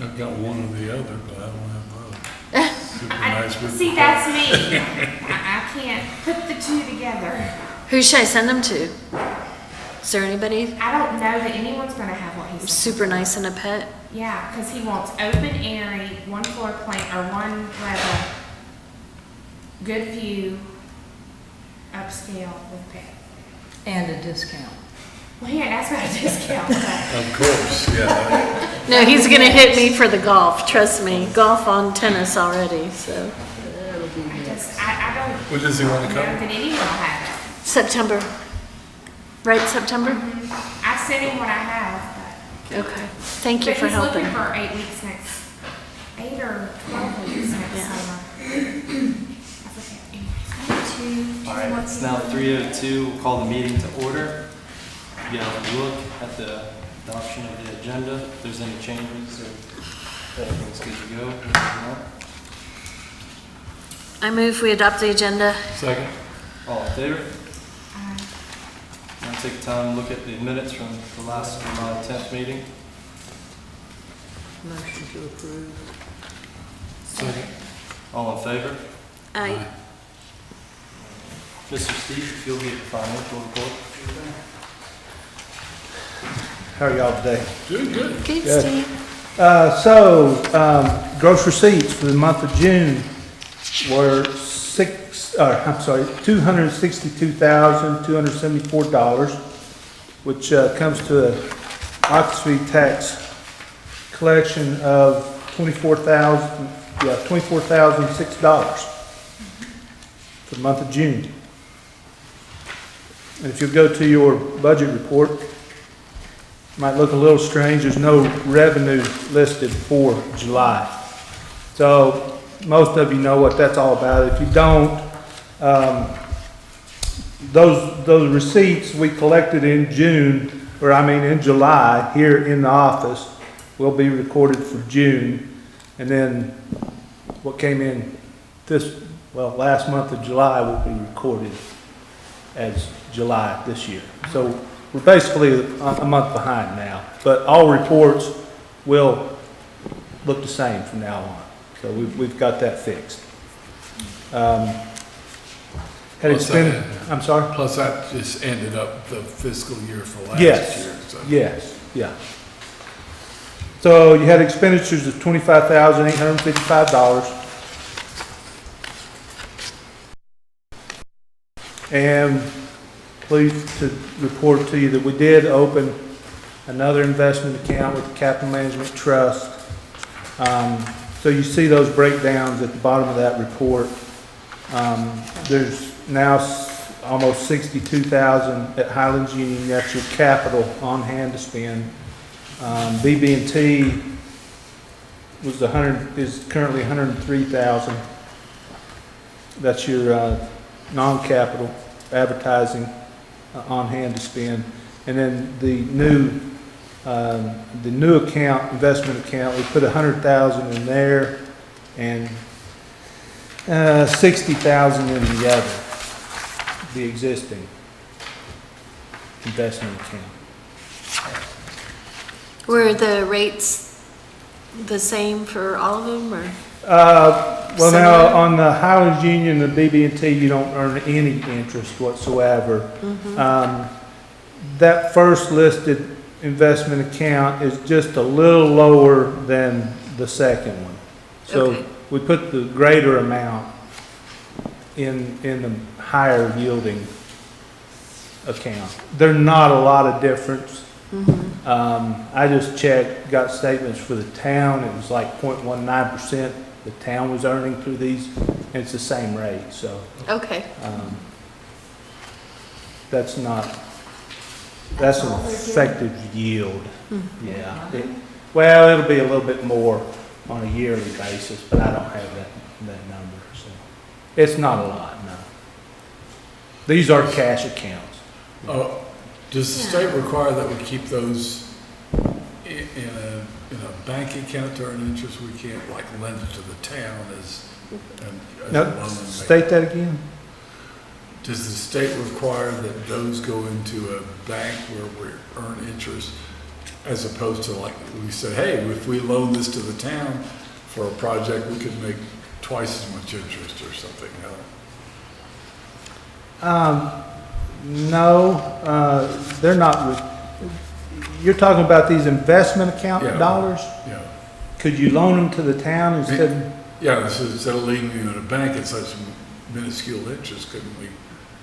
I've got one or the other, but I don't have both. Super nice with See, that's me. I can't put the two together. Who should I send them to? Is there anybody I don't know that anyone's gonna have what he's super nice and a pet? Yeah, because he wants open, airy, one floor plan, or one level, good view, upscale with pet. And a discount. Well, he hadn't asked about a discount, but Of course, yeah. No, he's gonna hit me for the golf, trust me. Golf on tennis already, so. That'll be next. I don't When does he want know to come? that anyone will have it. September. Right, September? I sent him what I have, Okay. Thank but you for he's looking helping. for 8 weeks next, 8 or 12 weeks next Yeah. summer. That's okay. Anyways, All right, it's now 3:02. We'll call the meeting to order. You have a look at the adoption of the agenda. If there's any changes or if everything's good to go. I move we adopt the agenda. Second? All in favor? Uh, Now take time to look at the minutes from the last July 10th meeting. Motion to approve. Second. All in favor? Aye. Mr. Steve, if you'll get the financial report. How are y'all today? Doing good. Good, Good. Steve. Gross receipts for the month of June were $262,274, which comes to an occupancy tax collection of $24,006 for the month of June. And if you go to your budget report, might look a little strange, there's no revenue listed for July. So most of you know what that's all about. If you don't, those receipts we collected in June, in July, here in the office, will be recorded for June. And then what came in last month of July will be recorded as July this year. So we're basically a month behind now, but all reports will look the same from now on. So we've got that fixed. I'm sorry? Plus that just ended up the fiscal year for last Yes. year. So. Yes, yeah. So you had expenditures of $25,855. And pleased to report to you that we did open another investment account with the Capital Management Trust. So you see those breakdowns at the bottom of that report. There's now almost $62,000 at Highlands Union. That's your capital on hand to spend. BB&T is currently $103,000. That's your non-capital advertising on hand to spend. And then the new account, investment account, we put $100,000 in there and $60,000 in the other, the existing investment account. Were the rates the same for all of them, or? Well, Similar? now on the Highlands Union and BB&T, you don't earn any interest whatsoever. That first listed investment account is just a little lower than the second one. So Okay. we put the greater amount in the higher yielding account. There's not a lot of difference. I just checked, got statements for the town. It was like 0.19% the town was earning through these, and it's the same rate. So Okay. that's an effective yield. Yeah. Well, it'll be a little bit more on a yearly basis, but I don't have that number. So it's not a lot, no. These are cash accounts. Does the state require that we keep those in a bank account to earn interest? We can't like lend it to the town as a No, loan. state that again? Does the state require that those go into a bank where we earn interest as opposed to like, we said, hey, if we loan this to the town for a project, we could make twice as much interest or something, you know? No, they're not, you're talking about these investment account Yeah. dollars? Yeah. Could you loan them to the town instead? Yeah, so instead of leaving you in a bank at such minuscule interest, couldn't we?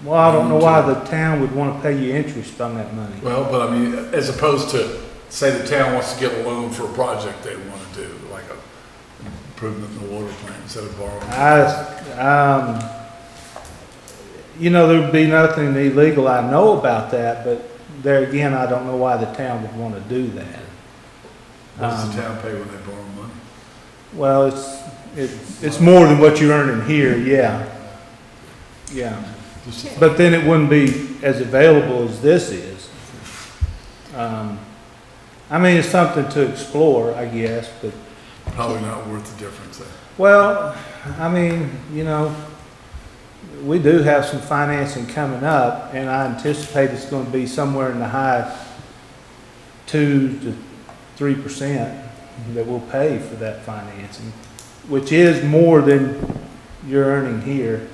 Well, I don't know why the town would want to pay you interest on that money. Well, but I mean, as opposed to, say the town wants to get a loan for a project they want to do, like a improvement in the water plant instead of borrowing. You know, there'd be nothing illegal, I know about that, but there again, I don't know why the town would want to do that. What does the town pay when they borrow money? Well, it's more than what you're earning here, yeah. Yeah. Just- But then it wouldn't be as available as this is. I mean, it's something to explore, I guess, but, Probably not worth the difference then. well, I mean, you know, we do have some financing coming up, and I anticipate it's gonna be somewhere in the high 2 to 3% that we'll pay for that financing, which is more than you're earning here.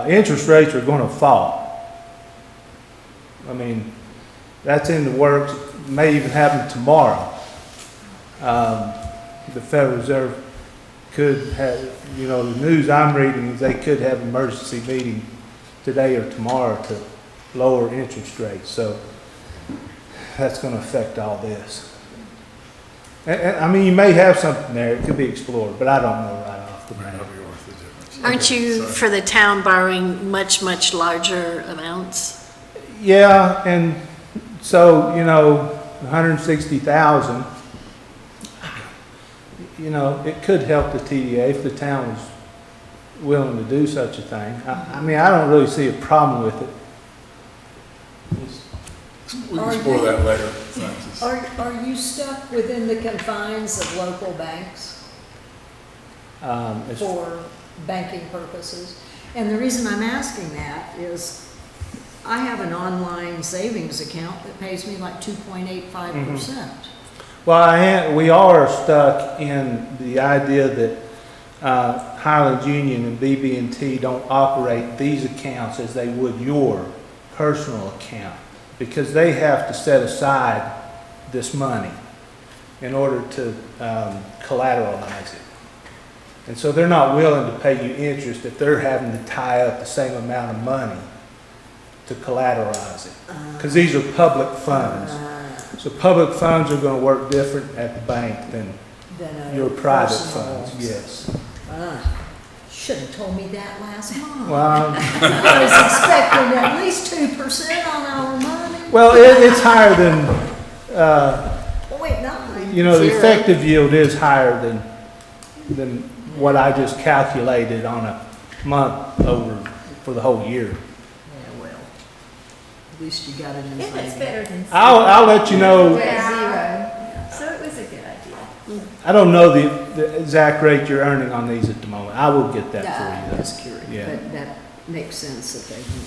Interest rates are gonna fall. I mean, that's in the works, it may even happen tomorrow. The Federal Reserve could have, you know, the news I'm reading is they could have an emergency meeting today or tomorrow to lower interest rates, so that's gonna affect all this. And, I mean, you may have something there, it could be explored, but I don't know right off the Might bat. not be worth the difference. Aren't Okay, you, sorry. for the town, borrowing much, much larger amounts? Yeah, and so, you know, 160,000, you know, it could help the TDA if the town was willing to do such a thing. I mean, I don't really see a problem with it. We can explore that later, Francis. Are you stuck within the confines of local banks It's- for banking purposes? And the reason I'm asking that is I have an online savings account that pays me like 2.85%. Well, we are stuck in the idea that Highlands Union and BB&T don't operate these accounts as they would your personal account, because they have to set aside this money in order to collateralize it. And so they're not willing to pay you interest if they're having to tie up the same amount of money to collateralize it, because these are public funds. So public funds are going to work different at the bank than your private funds, yes. Should have told me that last month. Well, I was expecting at least 2% on our money. well, it's higher than, Oh, wait, not you know, the Zero. effective yield is higher than what I just calculated on a month over for the whole year. Yeah, well, at least you got it in If it's writing. better than I'll let you know. zero, so it was a good idea. I don't know the exact rate you're earning on these at the moment. I will get that Yeah, for you. that's curious, Yeah. but that makes sense that they can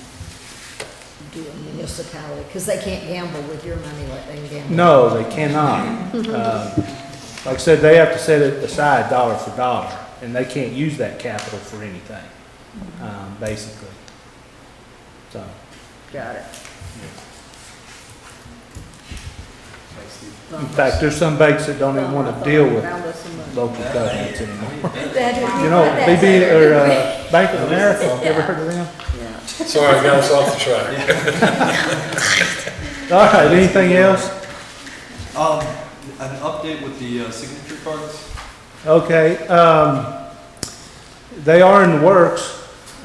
do a municipality, because they can't gamble with your money like they can gamble. No, they cannot. Like I said, they have to set it aside dollar for dollar, and they can't use that capital for anything, basically. So, Got it. in fact, there's some banks that don't even want to deal with Found us some money. local governments anymore. That- You know, that's BB, it. or Bank of America, you ever heard of them? Yeah. Sorry, I got us off the track. All right, anything else? An update with the signature cards. Okay, they are in the works.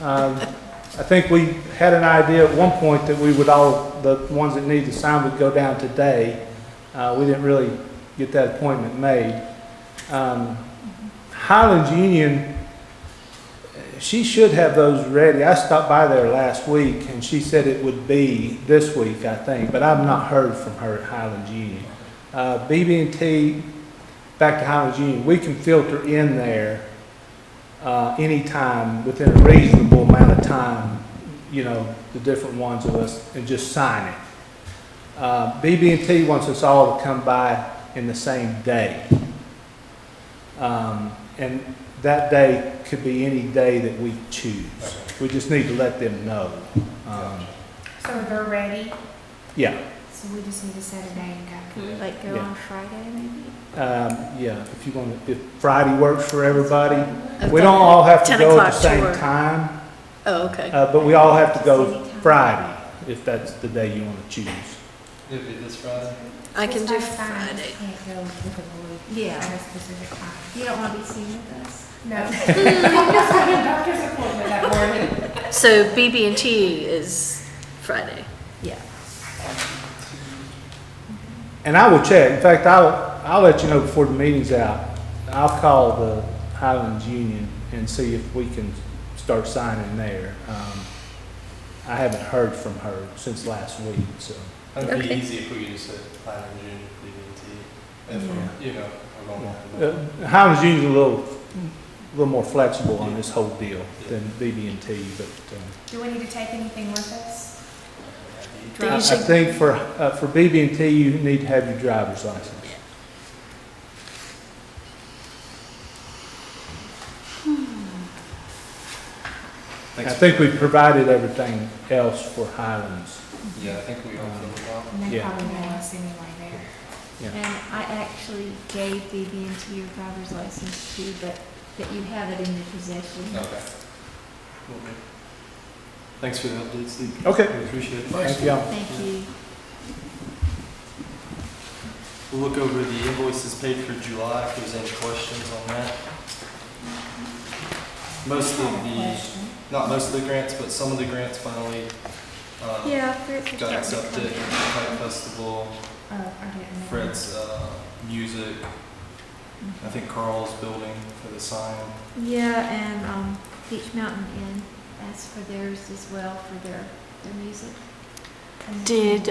I think we had an idea at one point that we would the ones that need to sign would go down today. We didn't really get that appointment made. Highlands Union, she should have those ready. I stopped by there last week and she said it would be this week, I think, but I've not heard from her at Highlands Union. BB&T, back to Highlands Union, we can filter in there anytime within a reasonable amount of time, you know, the different ones of us, and just sign it. BB&T wants us all to come by in the same day. And that day could be any day that we choose. We just need to let them know. So they're ready, Yeah, so we just need to set a day and go. Could we like go Yeah. on Friday maybe? yeah, if you want to, if Friday works for everybody. We Okay. don't all have to 10 go at the o'clock same tour. time, Oh, okay. but we all have to go Anytime. Friday, if that's the day you want to choose. It'll be this Friday. I can do This last time, I Friday. Can't go with a boy Yeah. at a specific time. You don't want to be seen with us? No. I just had a doctor's appointment that morning. So BB&T is Friday. Yeah. And I will check, in fact, I'll let you know before the meeting's out. I'll call the Highlands Union and see if we can start signing there. I haven't heard from her since last week, so. It'd be Okay. easy if we could just say Highland June, BB&T. If we're, you know, we're going to. Highlands Union's a little more flexible on this whole deal than BB&T, but, Do we need to take anything with us? They I usually- think for BB&T, you need to have your driver's license. I Thanks. think we've provided everything else for Highlands. Yeah, I think we all filled it out. And they Yeah. probably know us anyway there. Yeah. And I actually gave BB&T your driver's license too, but that you have it in your possession. Okay. Will do. Thanks for the update, Steve. Okay. We appreciate it. Thank y'all. Thank you. We'll look over the invoices paid for July, if there's any questions on that. Most of the, not most of the grants, but some of the grants finally, Yeah, Fritz is got starting to accepted. come Kite Festival, Oh, I didn't know. Fred's, music, I think Carl's building for the sign. in. Yeah, and Beech Mountain Inn asked for theirs as well for their music. Did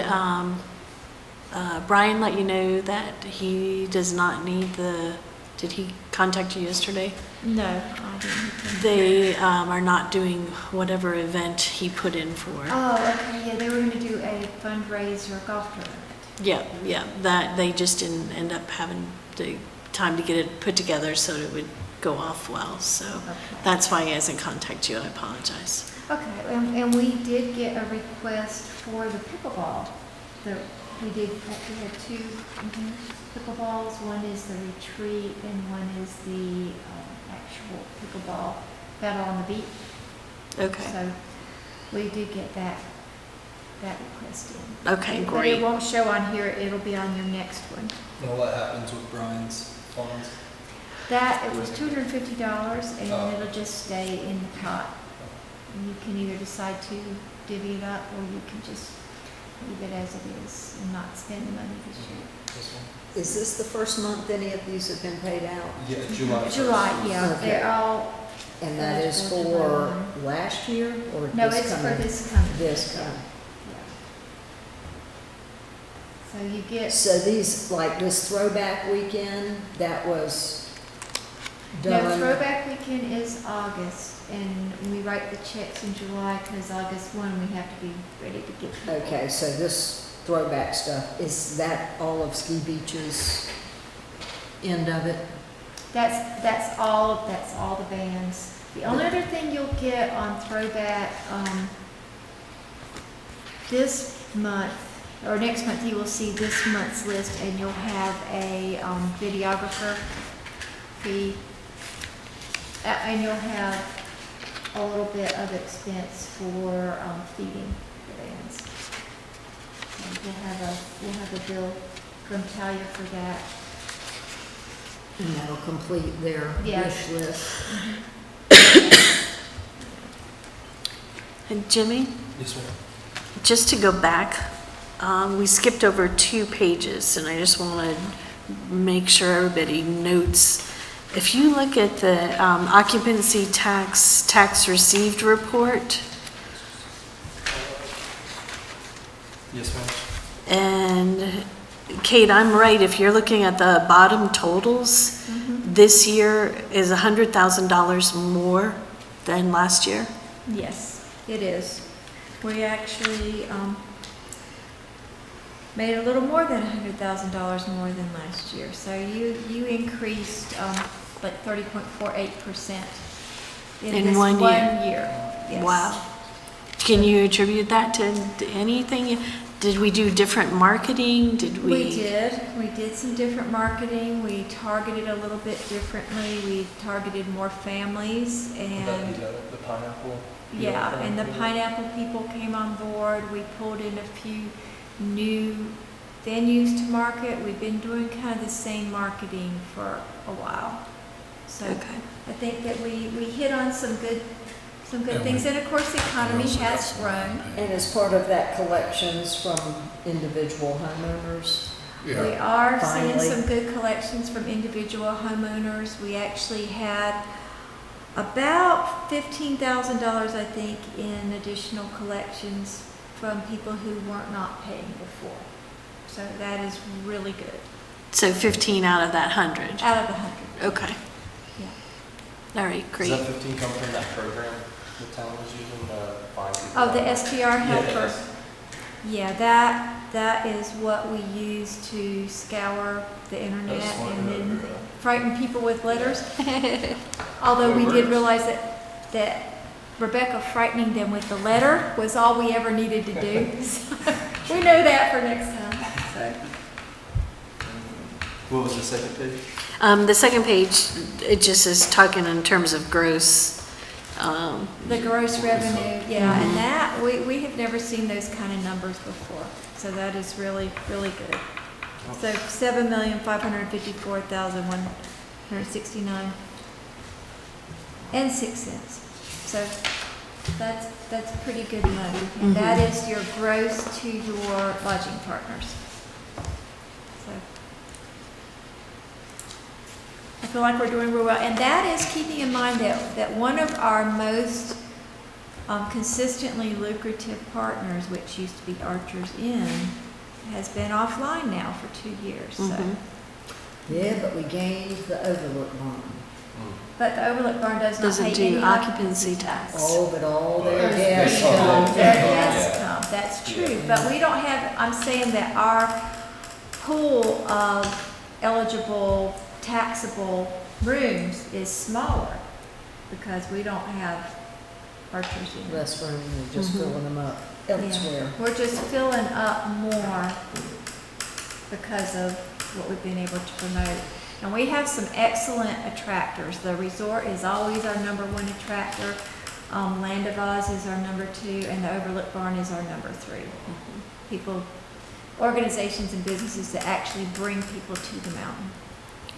Brian let you know that he does not need did he contact you yesterday? No, I didn't. They are not doing whatever event he put in for. Oh, okay, yeah, they were gonna do a fundraiser golf tournament. Yeah, that they just didn't end up having the time to get it put together so it would go off well. So Okay. that's why he hasn't contacted you. I apologize. Okay, and we did get a request for the pickleball. We had two pickleballs. One is the retreat and one is the actual pickleball battle on the beach. Okay. So we did get that request in. Okay, But it great. won't show on here, it'll be on your next one. Now what happens with Brian's funds? That, it was $250 and Oh. it'll just stay in the pot. And you can either decide to divvy it up or you can just leave it as it is and not spend the money this year. This one? Is this the first month any of these have been paid out? Yeah, July. July, yeah, Okay. they're all, And that is Eligible for July. last year or no, this it's for coming? this coming. This Yeah, coming. yeah. So you get, So these, like this throwback weekend, that was no, done? throwback weekend is August and we write the checks in July because August 1, we have to be ready to get people. Okay, so this throwback stuff, is that all of Ski Beach's end of it? That's all the bands. The only other thing you'll get on throwback, this month, or next month, you will see this month's list and you'll have a videographer fee. And you'll have a little bit of expense for feeding the bands. And we'll have a bill from Talia for that. And that'll complete their Yeah. wish list. And Jimmy, Yes, ma'am. just to go back, we skipped over 2 pages, and I just want to make sure everybody notes. If you look at the occupancy tax received report, Yes, ma'am. and Kate, I'm right, if you're looking at the bottom totals, this year is $100,000 more than last year? Yes, it is. We actually, made a little more than $100,000 more than last year. So you increased, like 30.48% in this one one year. year. Yes. Wow. Can you attribute that to anything? Did we do different marketing? We did some different marketing. We targeted a little bit differently. We targeted more families and, the pineapple? yeah, and the pineapple people came on board. We pulled in a few new venues to market. We've been doing kind of the same marketing for a while. So Okay. I think that we hit on some good And things. we- And of course, the economy Also got has some- grown. And as part of that, collections from individual homeowners. We Yeah, are seeing Finally. some good collections from individual homeowners. We actually had about $15,000, I think, in additional collections from people who weren't not paying before. So that is really good, So 15 out of that 100. out of the 100. Okay. Yeah. All right, Does great. that 15 come from that program the town was using to find people? Oh, the STR helper. Yes. Yeah, that is what we use to scour the internet That's what and I then remember. frighten people with letters. Although we did realize that Rebecca frightening them with the letter was all we ever needed to do. So we know that for next time. So. What was the second page? The second page, it just is talking in terms of gross. The gross revenue, yeah, and that, we have never seen those kind of numbers before. So that is really, really good. So 7,554,169 and 6 cents. So that's pretty good money. And that is your gross to your lodging partners. So I feel like we're doing real well. And that is keeping in mind that one of our most consistently lucrative partners, which used to be Archer's Inn, has been offline now for 2 years. So. Yeah, but we gained the Overlook Barn. But the Overlook Barn does not Doesn't pay do any occupancy tax. Oh, but all their Well, guests they- come. Their guests come, that's true, but we don't have, I'm saying that our pool of eligible taxable rooms is smaller because we don't have Archer's Inn. Less room, and just filling them up elsewhere. Yeah, we're just filling up more because of what we've been able to promote. And we have some excellent attractors. The resort is always our #1 attractor. Land of Oz is our #2, and the Overlook Barn is our #3. People, organizations and businesses that actually bring people to the mountain.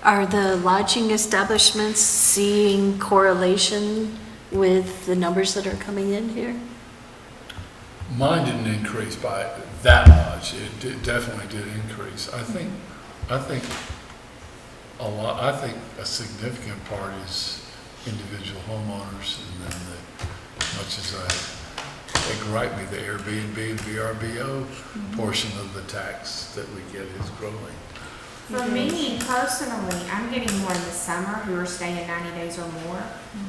Are the lodging establishments seeing correlation with the numbers that are coming in here? mine didn't increase by that much. It definitely did increase. I think a significant part is individual homeowners, and then as much as they gripe me, the Airbnb and VRBO portion of the tax that we get is growing. For me personally, I'm getting more in the summer who are staying 90 days or more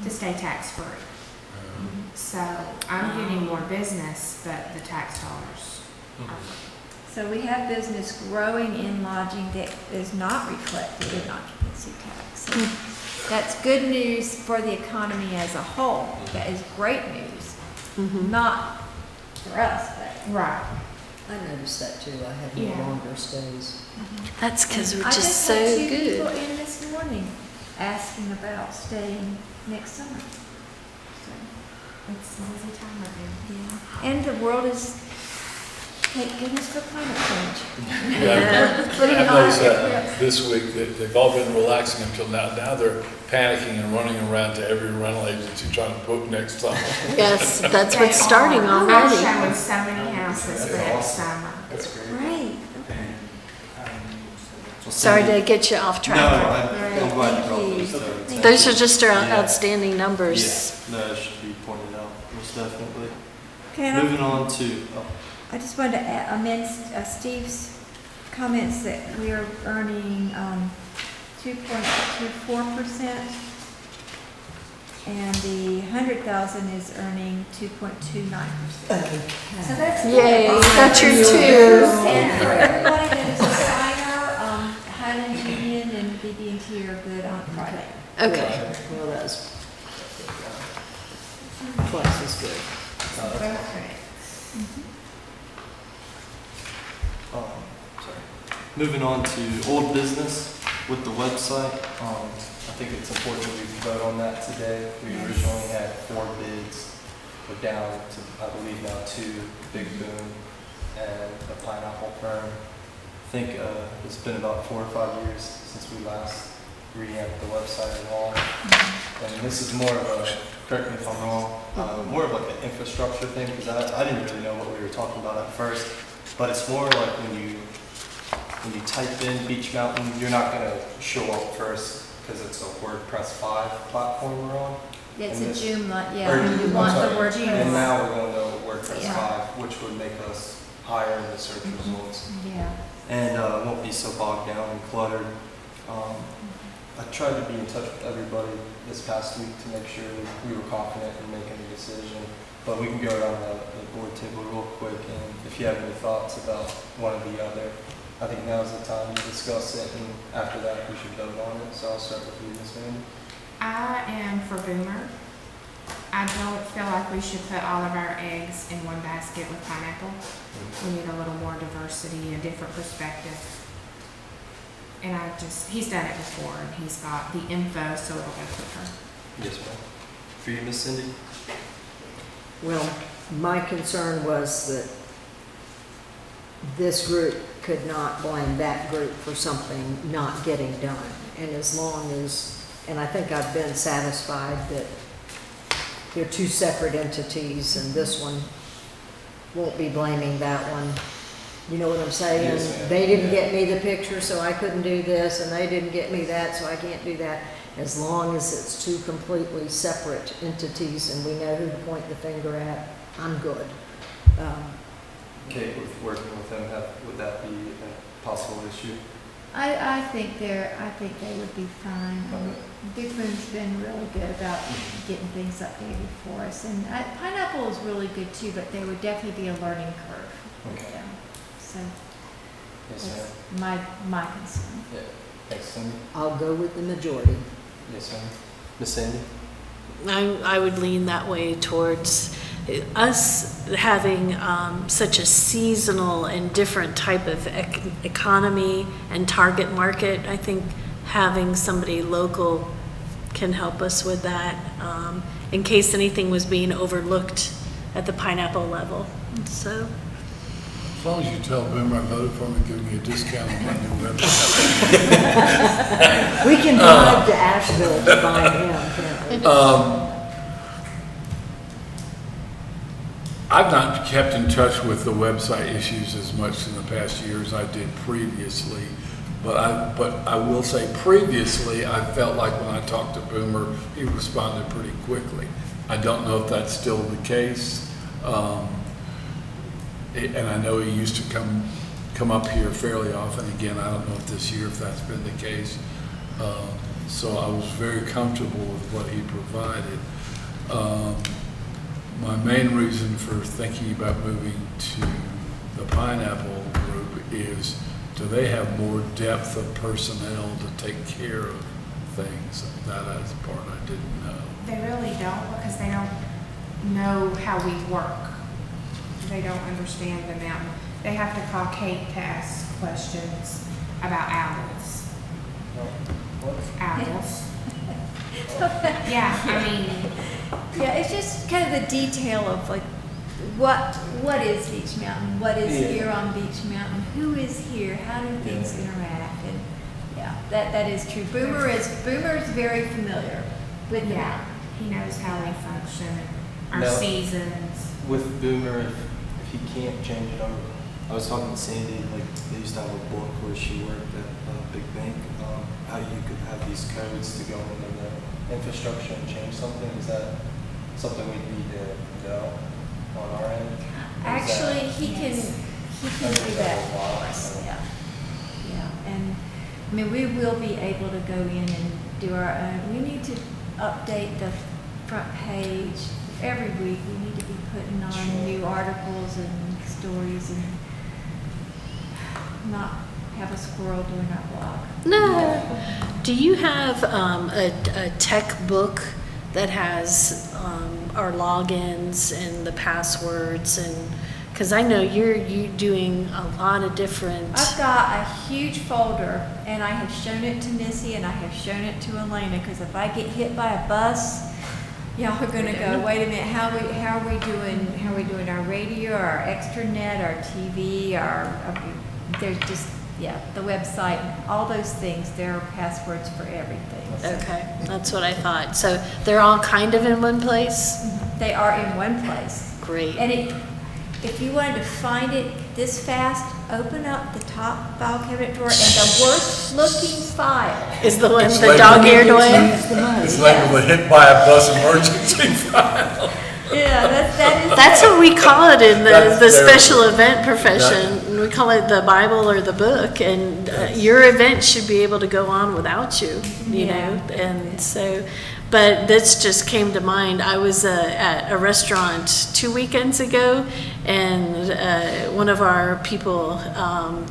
to stay tax-free. So I'm getting more business, but the tax dollars are So we have business growing in lodging that is not reflected in occupancy tax. So that's good news for the economy as a whole. That is great news. Not for us, but. right. I noticed that too. I had Yeah. no longer stays. That's because we're I just so had 2 people good. in this morning asking about staying next summer. So, It's an easy time right now. yeah. And the world is, thank goodness for climate change. Yeah. Putting I it on noticed our that trips. this week, they've all been relaxing until now. Now they're panicking and running around to every rental agency trying to book next summer. Yes, that's They what's starting are. I'm already. showing so many houses for next summer. That's great. Great, okay. Sorry to get you off No, track. I'm glad you brought those though. It's Those are actually- just our Yeah. outstanding numbers. Yeah, no, it should be pointed out, most definitely. Okay, and Moving on to, I just wanted to amend Steve's comments that we are earning 2.24%. And the 100,000 is earning 2.29%. So that's good. Yay, got your two. And for everybody that is a signer, Highland Union and BB&T are good on Friday. Okay. Well, that's, twice as good. Okay. Sorry. Moving on to old business with the website. I think it's important we vote on that today. We originally had 4 bids. We're down to, I believe now 2, Big Boom and the Pineapple Firm. I think it's been about 4 or 5 years since we last revamped the website and all. And this is more of a, correct me if I'm wrong, more of like an infrastructure thing, because I didn't really know what we were talking about at first. But it's more like when you type in Beech Mountain, you're not going to show up first because it's a WordPress 5 platform we're on. It's And a this- Joomla, or- yeah, you I'm want the sorry. word And Joomla. now we're going to go WordPress Yeah. 5, which would make us higher in the search results. Yeah. And won't be so bogged down and cluttered. I tried to be in touch with everybody this past week to make sure we were confident in making a decision. But we can go around the board table real quick, and if you have any thoughts about one or the other, I think now's the time to discuss it, and after that, we should vote on it. So I'll start with you, Ms. Mandy. I am for Boomer. I don't feel like we should put all of our eggs in one basket with Pineapple. We need a little more diversity, a different perspective. And he's done it before, and he's got the info, so it'll go quicker. Yes, ma'am. For you, Ms. Cindy? Well, my concern was that this group could not blame that group for something not getting done. And as long as, and I think I've been satisfied that they're 2 separate entities and this one won't be blaming that one. You know what I'm saying? Yes, ma'am. They didn't Yeah. get me the picture, so I couldn't do this, and they didn't get me that, so I can't do that. As long as it's 2 completely separate entities and we know who to point the finger at, I'm good. Okay, with working with them, would that be a possible issue? I think they would be fine. Big Boom's been really good about getting things updated for us, and Pineapple is really good too, but there would definitely be a learning curve with Okay. them. So Yes, ma'am. that's my concern. Yeah. Thanks, Cindy. I'll go with the majority. Yes, ma'am. Ms. Sandy? I would lean that way towards us having such a seasonal and different type of economy and target market. I think having somebody local can help us with that, in case anything was being overlooked at the Pineapple level. So, As long as you tell Boomer I voted for him and give me a discount on my new website. We can drive to Asheville to buy him, can't we? I've not kept in touch with the website issues as much in the past year as I did previously. But I will say previously, I felt like when I talked to Boomer, he responded pretty quickly. I don't know if that's still the case. And I know he used to come up here fairly often. Again, I don't know if this year if that's been the case. So I was very comfortable with what he provided. My main reason for thinking about moving to the Pineapple group is, do they have more depth of personnel to take care of things? That is the part I didn't know. They really don't, because they don't know how we work. They don't understand the mountain. They have to call Kate to ask questions about owls. What? Owls. Yeah, I mean, Yeah, it's just kind of the detail of like, what is Beech Mountain? What is Yeah. here on Beech Mountain? Who is here? How do things interact? And yeah, that is true. Boomer is very familiar with the yeah, mountain. he knows how we function, our No. seasons. With Boomer, if he can't change it over, I was talking to Sandy, like, they used to have a book where she worked at a big bank, how you could have these codes to go into the infrastructure and change something. Is that something we need to know on our end? Or is that- Actually, he can Yes. do that for us. Yeah, yeah. And I mean, we will be able to go in and do our own. We need to update the front page. Every week, we need to be putting on new articles and stories and not have a squirrel doing our blog. No. Do you have a tech book that has our logins and the passwords and, because I know you're doing a lot of different. I've got a huge folder, and I have shown it to Missy, and I have shown it to Elena, because if I get hit by a bus, y'all are gonna go, wait a minute, how are we doing our radio, our extranet, our TV, there's just, yeah, the website, all those things, there are passwords for everything. So Okay, that's what I thought. So they're all kind of in one place? they are in one place. Great. And if you wanted to find it this fast, open up the top file cabinet drawer, and the worst looking file. Is the one, It's the labeled- dog-eared one? It's labeled a hit by a bus emergency file. Yeah, that is. That's what we call it in the That's terrible. special event profession. We call it the Bible or the book, and your event should be able to go on without you, you Yeah. know? And so, but this just came to mind. I was at a restaurant 2 weekends ago, and one of our people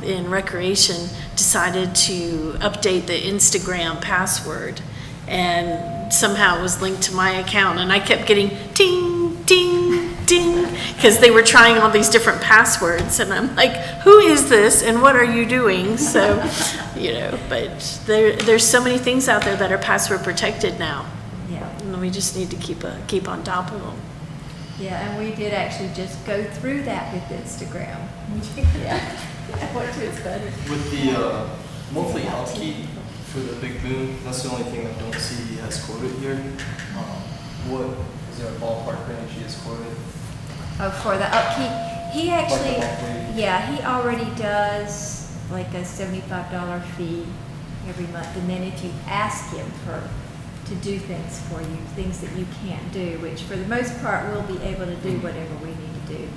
in recreation decided to update the Instagram password, and somehow it was linked to my account, and I kept getting ting, ting, ting, because they were trying all these different passwords, and I'm like, who is this and what are you doing? So, you know, but there's so many things out there that are password protected now, Yeah, and we just need to keep on top of them. yeah, and we did actually just go through that with Instagram. Yeah, which is better. With the monthly upkeep for the big boom, that's the only thing I don't see as quoted here. What, is there a ballpark range he has quoted? Oh, for the upkeep, he actually, Like the monthly- yeah, he already does like a $75 fee every month, and then if you ask him to do things for you, things that you can't do, which for the most part, we'll be able to do whatever we need to do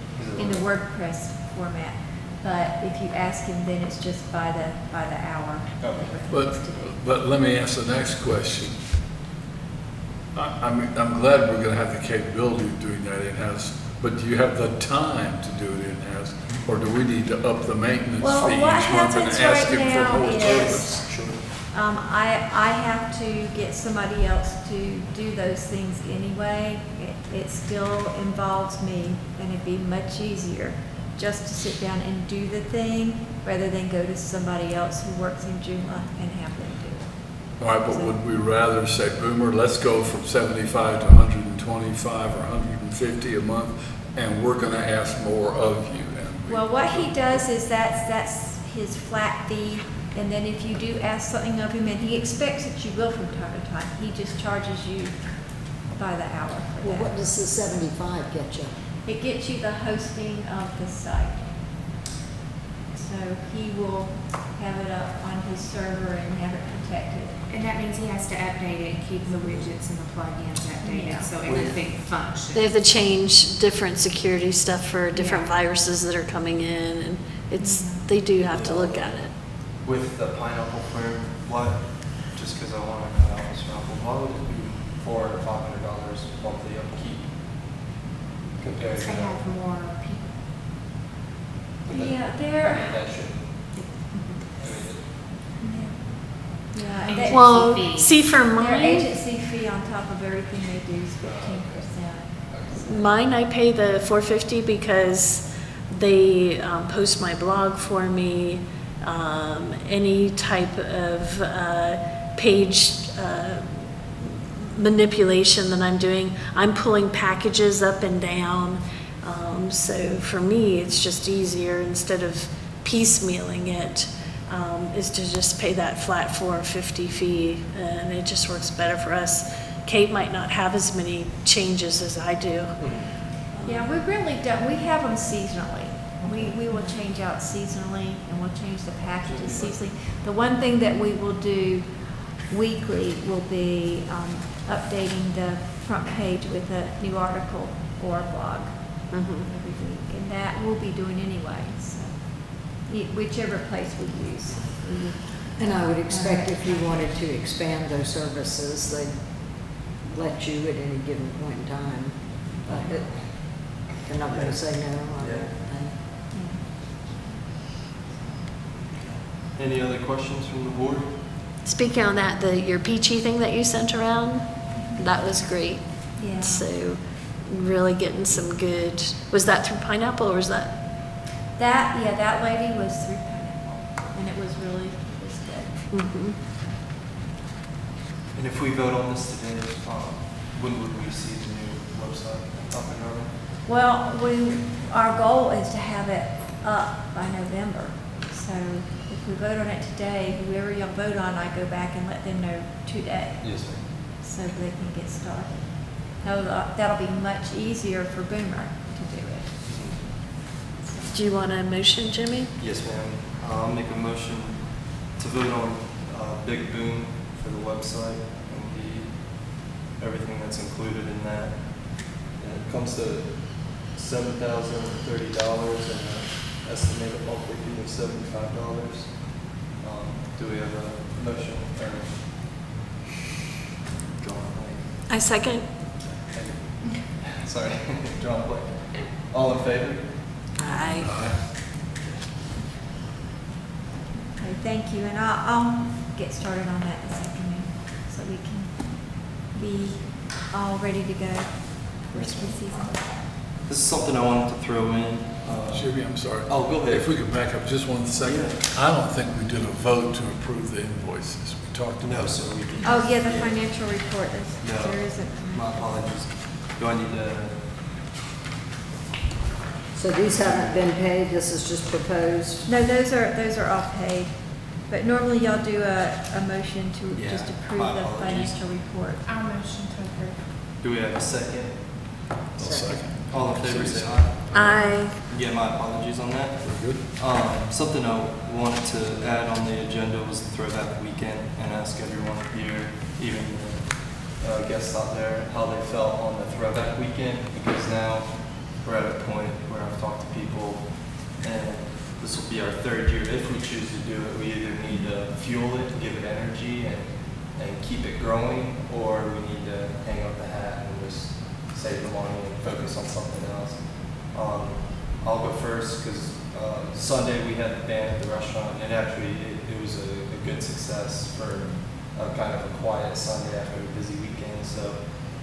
in the WordPress format. But if you ask him, then it's just by the hour. But let me ask the next question. I'm glad we're gonna have the capability of doing that in-house, but do you have the time to do it in-house? Or do we need to up the maintenance Well, fee each what month and happens ask right him now for more is- service? I have to get somebody else to do those things anyway. It still involves me, and it'd be much easier just to sit down and do the thing rather than go to somebody else who works in Joomla and have them do it. All right, but would we rather say, Boomer, let's go from 75 to 125 or 150 a month, and we're gonna ask more of you? And we- Well, what he does is that's his flat fee, and then if you do ask something of him, and he expects that you will from time to time, he just charges you by the hour for Well, that. what does the 75 get you? It gets you the hosting of the site. So he will have it up on his server and have it protected. And that means he has to update it and keep the widgets and the plugins Yeah. updated, so everything functions. They have to change different security stuff for different Yeah. viruses that are coming in, and they do have to look at it. With the pineapple firm, what, just because I want to cut out this raffle, why would it be $400 or $500 monthly upkeep compared Because to? they have more people. Yeah, I they're, mean, that should, yeah, Agency Well, fee. see, for their mine, agency fee on top of everything they do is 15%. mine I pay the $450 because they post my blog for me. Any type of page manipulation that I'm doing, I'm pulling packages up and down. So for me, it's just easier instead of piecemealing it, is to just pay that flat $450 fee, and it just works better for us. Kate might not have as many changes as I do. Yeah, we really don't, we have them seasonally. We will change out seasonally, and we'll change the packages seasonally. The one thing that we will do weekly will be updating the front page with a new article or blog Mhm. every week, and that we'll be doing anyway, so, whichever place we use. And I would expect if you wanted to expand those services, let you at any given point in time. But they're not gonna say no, I don't think. Any other questions from the board? Speaking on that, your peachy thing that you sent around, that was great. Yeah. So really getting some good, was that through Pineapple or was that? That lady was through Pineapple, and it was good. Mhm. And if we vote on this today, when would we see the new website up and running? Well, our goal is to have it up by November. So if we vote on it today, whoever y'all vote on, I go back and let them know today, Yes, ma'am. so they can get started. That'll be much easier for Boomer to do it. Do you want a motion, Jimmy? Yes, ma'am. I'll make a motion to vote on Big Boom for the website and everything that's included in that. And it comes to $7,030 and an estimated monthly fee of $75. Do we have a motion? Draw a blank. I second. Sorry, draw a blank. All in favor? Aye. Okay, thank you, and I'll get started on that this afternoon, so we can be all ready to go for ski season. This is something I wanted to throw in. Sherry, I'm sorry. Oh, go ahead. If we could back up just 1 second. I don't think we did a vote to approve the invoices. We talked about No, it. so we can. Oh, yeah, the financial report, No. there isn't. My apologies. Do I need to? So these haven't been paid, this is just proposed? No, those are all paid, but normally y'all do a motion to Yeah, just approve my the apologies. financial report. I'll motion to approve. Do we have a second? I'll second. All in favor, say aye. Aye. Yeah, my apologies on that. We're good? Something I wanted to add on the agenda was the throwback weekend and ask everyone here, even the guests out there, how they felt on the throwback weekend, because now we're at a point where I've talked to people and this will be our 3rd year. If we choose to do it, we either need to fuel it, give it energy and keep it growing, or we need to hang up the hat and just save the money and focus on something else. I'll go first because Sunday we had the band at the restaurant, and actually it was a good success for a kind of a quiet Sunday after a busy weekend. So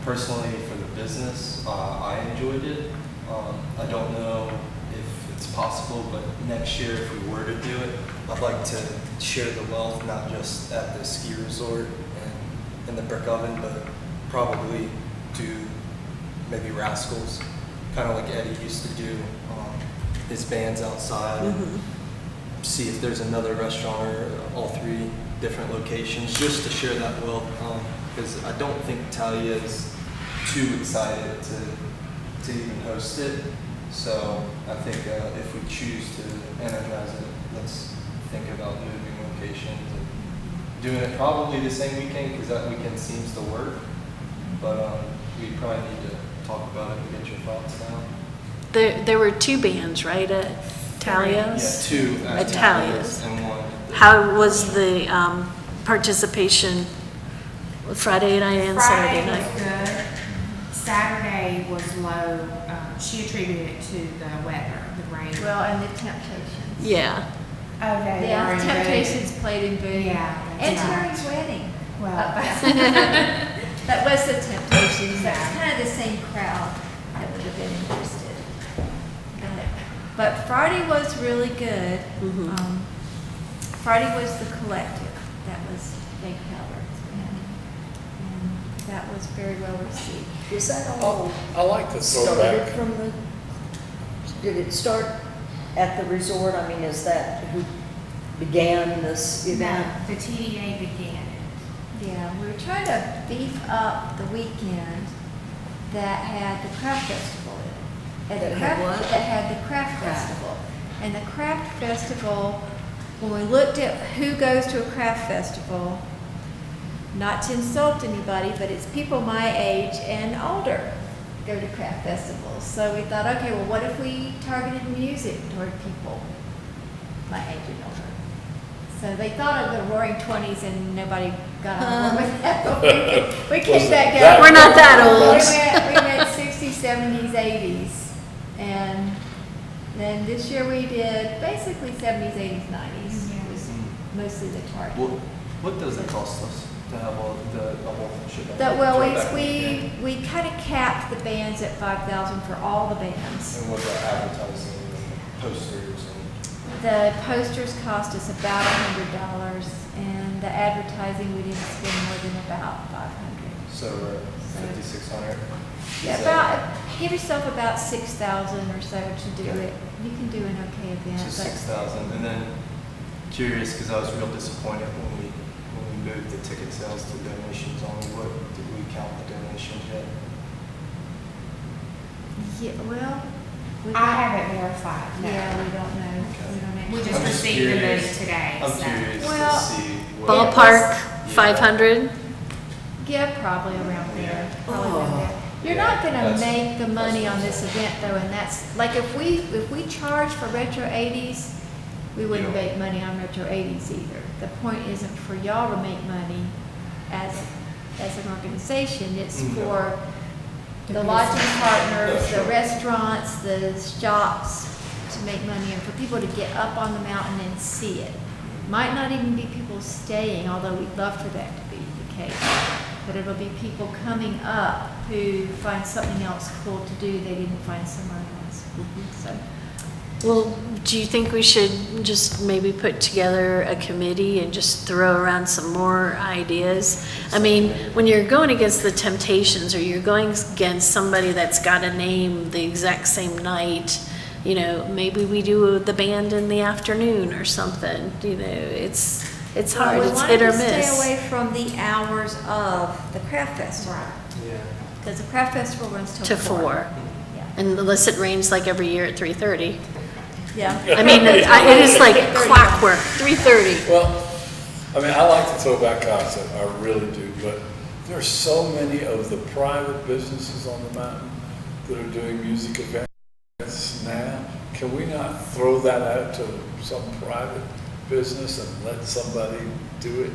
personally, for the business, I enjoyed it. I don't know if it's possible, but next year if we were to do it, I'd like to share the wealth, not just at the ski resort and in the brick oven, but probably do maybe Rascals, kind of like Eddie used to do, his bands outside. See if there's another restaurant or all 3 different locations, just to share that wealth. Because I don't think Talia is too excited to even host it. So I think if we choose to energize it, let's think about moving locations and doing it probably the same weekend, because that weekend seems to work. But we probably need to talk about it and get your thoughts now. There were 2 bands, right, at Talia's? Yeah, 2 At Talia's. and 1. How was the participation Friday night and Saturday Friday night? was good. Saturday was low. She attributed it to the weather, the rain. Well, and the Temptations. Yeah. Oh, they were Yeah, in the good. Temptations played in Boone. Yeah, And that's right. Terry's wedding. Well, That was the Temptations. That's Yeah. kind of the same crowd that would have been interested. But Friday was really good. Friday was the Collective. That was Dave Halbert's band. And that was very well received. Is that all I like the started throwback. from did it start at the resort? I mean, is that who began this event? the TDA began it. Yeah, we were trying to beef up the weekend that had the craft festival in it. And That had what? That had the craft festival. And the craft festival, when we looked at who goes to a craft festival, not to insult anybody, but it's people my age and older go to craft festivals. So we thought, okay, well, what if we targeted music toward people my age and older? So So they thought of the Roaring Twenties and nobody got on board with that. But we came back down. We're not that old. We went 60s, 70s, 80s. And then this year we did basically 70s, 80s, 90s. Yeah. Was mostly the target. What does it cost us to have all the whole shit? Well, we kind of capped the bands at 5,000 for all the bands. And what about advertising and posters and? The posters cost us about $100, and the advertising we didn't spend more than about 500. So we're 5,600. Yeah, about give yourself about 6,000 or so to do Okay. it. You can do an okay event. So but 6,000, and then curious because I was real disappointed when we moved the ticket sales to donations only. What did we count the donations yet? Yeah, well, we I haven't verified, no. Yeah, we don't know. Okay. We don't We actually. just I'm just received the money curious. today, I'm so. curious Well, to see what Ballpark, Yeah. 500? Yeah, probably around there. Probably Oh. around there. You're Yeah, not gonna that's- make the money that's on what I'm this saying. event though, and that's, like, if we charge for retro 80s, we wouldn't Yeah. make money on retro 80s either. The point isn't for y'all to make money as an organization, it's Mhm. for the The lodging business. partners, Yeah, the sure. restaurants, the shops to make money, and for people to get up on the mountain and see it. Might not even be people staying, although we'd love for that to be the case. But it'll be people coming up who find something else cool to do they didn't find somewhere else. So, Well, do you think we should just maybe put together a committee and just throw around some more ideas? I mean, when you're going against the Temptations or you're going against somebody that's got a name the exact same night, you know, maybe we do the band in the afternoon or something, you know, it's hard, it's hit or We wanted to miss. stay away from the hours of the craft festival, Right. Yeah. because the craft festival runs To till 4. 4, Yeah. unless it rains like every year at 3:30. Yeah. I mean, it is like clockwork, 3:30. Well, I mean, I like the throwback concept, I really do, but there's so many of the private businesses on the mountain that are doing music events now. Can we not throw that out to some private business and let somebody do it?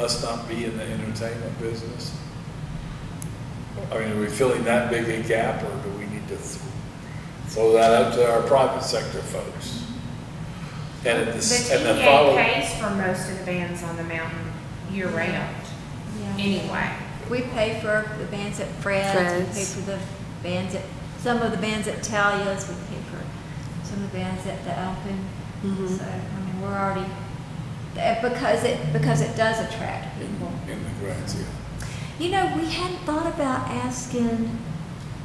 Us not be in the entertainment business? I mean, are we filling that big a gap, or do we need to throw that out to our private sector folks? And at The the, and the TVA follow. pays for most of the bands on the mountain year round, Yeah. anyway. We pay for the bands at Fred's, we pay Fred's. for the bands at, some of the bands at Talia's, we pay for some of the bands at the Alpine. Mhm. So, I mean, we're already, because it does attract people. In the grants, yeah. You know, we hadn't thought about asking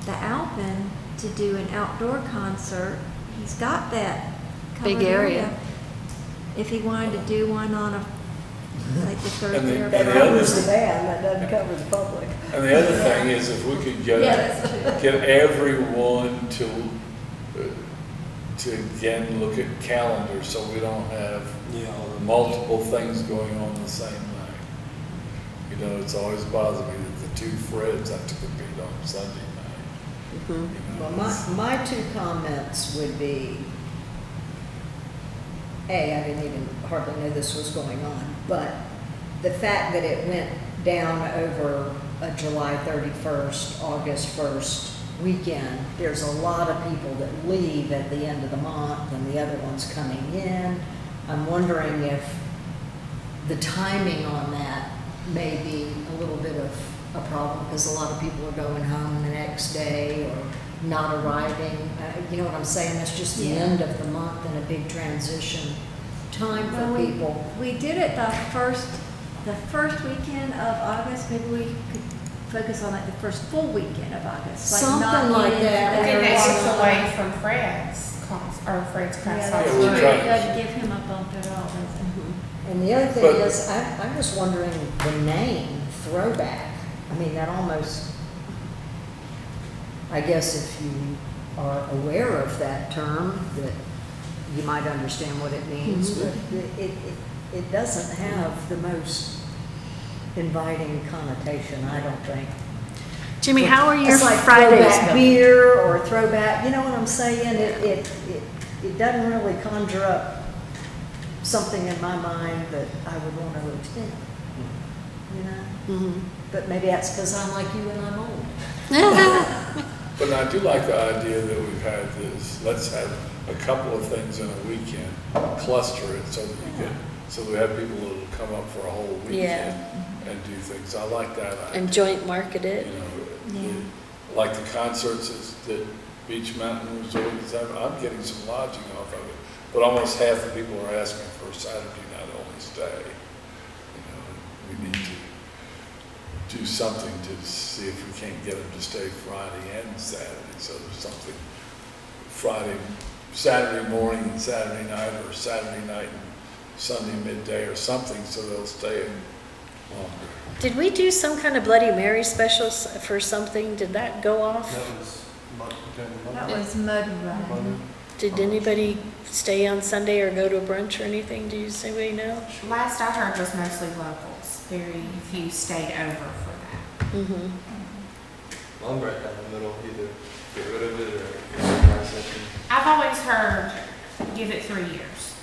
the Alpine to do an outdoor concert. He's got that Big covered area. If he wanted to do one on a, like the third And the- year. and That the covers other- the band, that doesn't cover the public. And the other thing is, if we could Yeah, that's true. get everyone to again look at calendars, so we don't have Yeah. multiple things going on the same night. You know, it's always bothered me that the two Freds have to compete on Sunday night. Mhm. You know, Well, it's- my two comments would be, A, I didn't even hardly know this was going on, but the fact that it went down over a July 31st, August 1st weekend, there's a lot of people that leave at the end of the month and the other one's coming in. I'm wondering if the timing on that may be a little bit of a problem, because a lot of people are going home the next day or not arriving. You know what I'm saying? That's just the Yeah. end of the month and a big transition time Well, for we- people. We did it the first weekend of August, maybe we could focus on like the first full weekend of August. Like Something not like get into that, But then that Yeah. gets away from Fred's or Fred's Yeah, craft that's Yeah, true. we house. tried. It doesn't give him a bump at all, does it? And the other thing But- is, I'm just wondering the name, Throwback. I mean, that almost, I guess if you are aware of that term, that you might understand what it means, Mhm. but it doesn't have the most inviting connotation, I don't think. Jimmy, how are your It's like Fridays throwback going? beer or throwback, you know what I'm saying? It doesn't really conjure up something in my mind that I would want to attend, you know? Mhm. But maybe that's because I'm like you and I'm old. But I do like the idea that we've had this, let's have a couple of things in a weekend, cluster it so that you can, so we have people that will come up for a whole weekend and do things. I like that idea. And joint market it. You know, Yeah. like the concerts that Beech Mountain Resort is having, I'm getting some lodging off of it, but almost half the people are asking for a Saturday night only stay. You know, we need to do something to see if we can't get them to stay Friday and Saturday, so there's something Saturday morning and Saturday night, or Saturday night and Sunday midday or something, so they'll stay longer. Did we do some kind of Bloody Mary special for something? Did that go off? That was That was Mud Run. Did anybody stay on Sunday or go to a brunch or anything? Do you anybody know? Last I heard was mostly locals. Very few stayed over for that. Mm-hmm. I'm right down the middle, either get rid of it or surprise session. I've always heard, give it 3 years.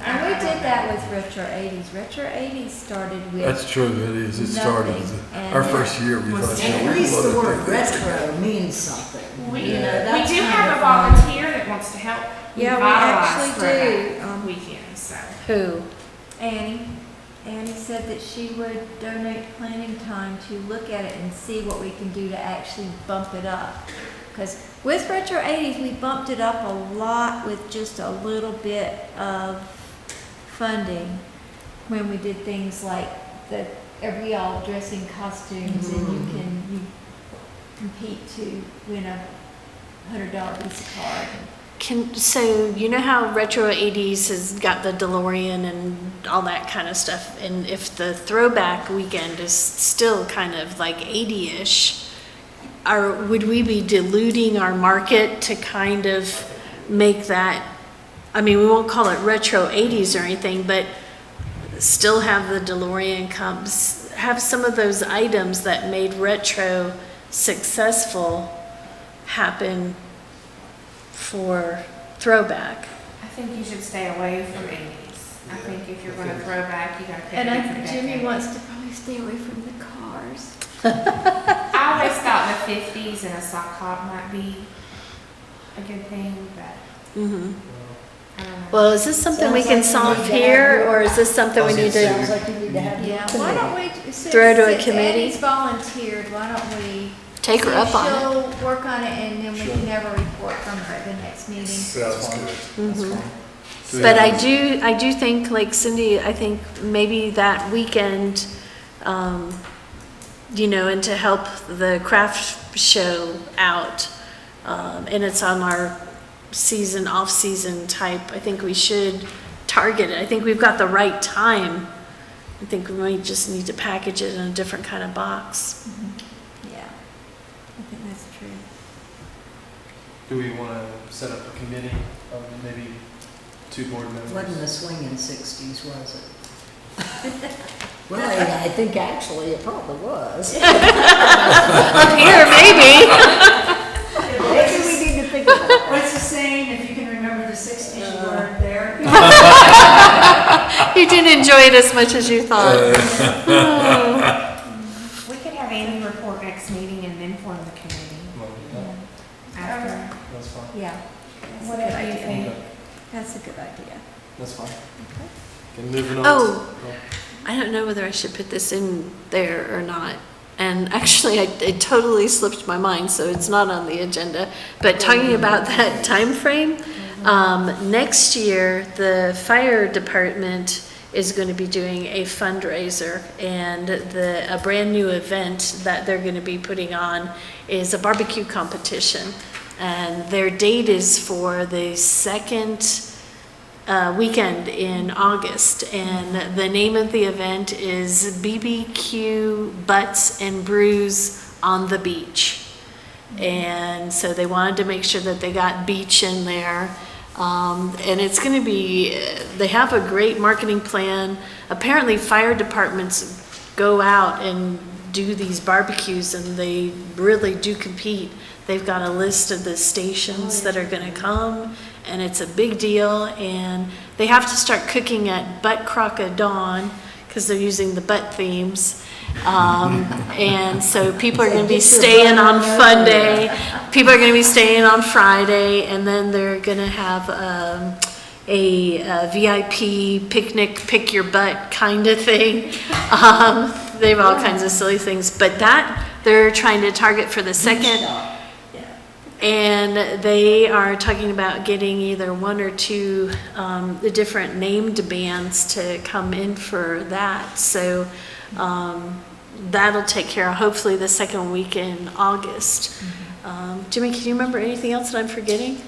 And we did that with Retro 80s. Retro 80s started with. That's true, it is. It started, nothing, and our it first year, we thought, At we least the wanna word do this. retro means something. We, You know, we that's do kind have a of volunteer that wants to help Yeah, we revitalize actually throwback do. weekends, so. Who? Annie said that she would donate planning time to look at it and see what we can do to actually bump it up. Because with Retro 80s, we bumped it up a lot with just a little bit of funding when we did things like we all dress in costumes and you compete to win a $100 Visa card. So you know how Retro 80s has got the DeLorean and all that kind of stuff, and if the throwback weekend is still kind of like 80-ish, would we be diluting our market to kind of make that, I mean, we won't call it Retro 80s or anything, but still have the DeLorean comes, have some of those items that made retro successful happen for throwback. I think you should stay away from 80s. I think if you're going to throw back, you got to pick And a different Jimmy decade. wants to probably stay away from the cars. I always thought the 50s and a sock hop might be a good thing, but Mm-hmm. I don't know. Well, is this something we Sounds can like we solve need to have here, your- or is this something we need Sounds to? like you need to have. Yeah, your why don't committee. we, since Throw to a since committee? Annie's volunteered, why don't we? Take her see if up on it. She'll work on it and then we Sure. can have a report from her at the next meeting. Sounds good. That's Mhm. fine. Do we But have- I do think, like Cindy, I think maybe that weekend, and to help the craft show out, and it's on our off-season type, I think we should target it. I think we've got the right time. I think we might just need to package it in a different kind of box. Yeah, I think that's true. Do we want to set up a committee of maybe 2 board members? Wasn't the swinging 60s, was it? Well, I think actually it probably was. Here, maybe. Maybe we need to think about that. What's the saying, if you can remember the 60s, you weren't there? You didn't enjoy it as much as you thought. We could have Andy report next meeting and then form the committee Well, yeah, after. that's fine. Yeah, that's a good Whatever you idea. think. Okay, That's a good idea. that's fine. Okay, moving on. Oh. I don't know whether I should put this in there or not. And actually, it totally slipped my mind, so it's not on the agenda. But talking about that time frame, next year, the fire department is going to be doing a fundraiser, and a brand new event that they're going to be putting on is a barbecue competition. And their date is for the second weekend in August, and the name of the event is BBQ Butts and Brews on the Beach. And so they wanted to make sure that they got beach in there. And it's going to be, they have a great marketing plan. Apparently fire departments go out and do these barbecues, and they really do compete. They've got a list of the stations that are going to come, and it's a big deal, and they have to start cooking at Butt Crock of Dawn, because they're using the butt themes. And so people are gonna be staying on Fun Day, people are gonna be staying on Friday, and then they're gonna have, a VIP picnic, pick your butt kind of thing. They have all kinds of silly things, but that, they're trying to target for the second. And they are talking about getting either one or two, the different named bands to come in for that. So, that'll take care of hopefully the second week in August. Jimmy, can you remember anything else that I'm forgetting?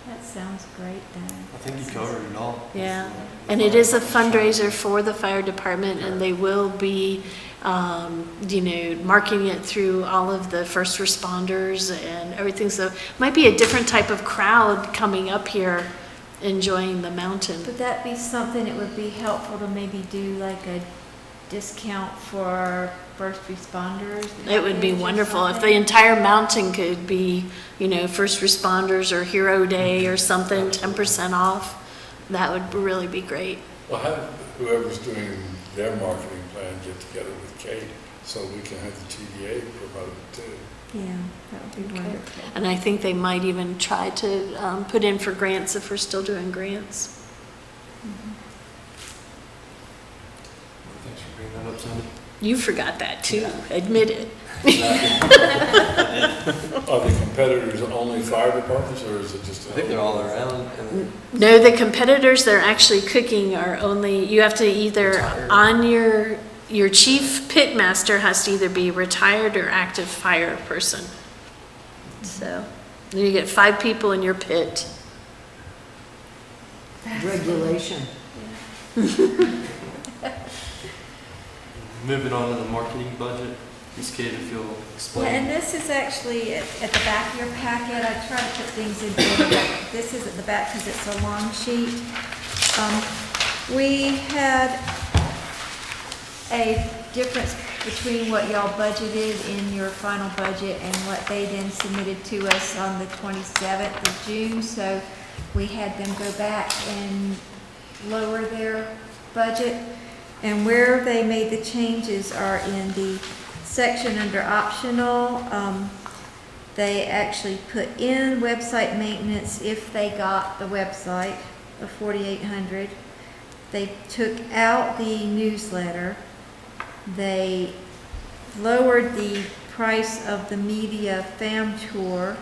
That sounds great then. I think you covered it all. Yeah, and it is a fundraiser for the fire department, and they will be, marketing it through all of the first responders and everything. So it might be a different type of crowd coming up here enjoying the mountain. Would that be something, it would be helpful to maybe do like a discount for first responders? It would be package or wonderful if the something? entire mountain could be, first responders or Hero Day or something, 10% off. That would really be great. Well, have whoever's doing their marketing plan get together with Kate so we can have the TDA promote it too. Yeah, that would be wonderful. And I think they might even try to put in for grants if we're still doing grants. Thanks for bringing that up, Sandy. You forgot that too, admit it. Are the competitors only fire departments or is it just? I think they're all around. And No, the competitors that are actually cooking are only, you have to either, Retired. on your chief pit master has to either be retired or active fire person. So, then you get 5 people in your pit. Regulation. moving on to the marketing budget, Ms. Kate, if you'll Yeah, explain. and this is actually at the back of your packet. I try to put things in here, but this is at the back because it's a long sheet. We had a difference between what y'all budgeted in your final budget and what they then submitted to us on the 27th of June. So we had them go back and lower their budget. And where they made the changes are in the section under optional. They actually put in website maintenance if they got the website of $4,800. They took out the newsletter. They lowered the price of the media fam tour.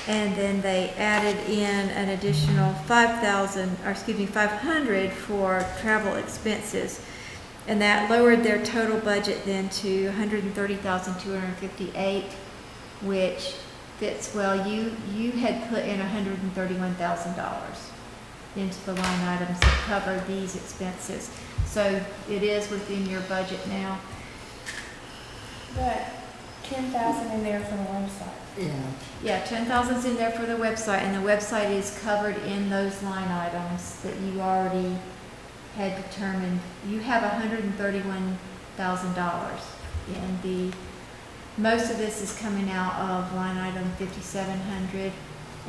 And then they added in an additional $500 for travel expenses. And that lowered their total budget then to $130,258, which fits well. You had put in $131,000 into the line items that cover these expenses. So it is within your budget now. But 10,000 in there for the website. Yeah. Yeah, 10,000's in there for the website, and the website is covered in those line items that you already had determined. You have $131,000 and most of this is coming out of line item 5,700,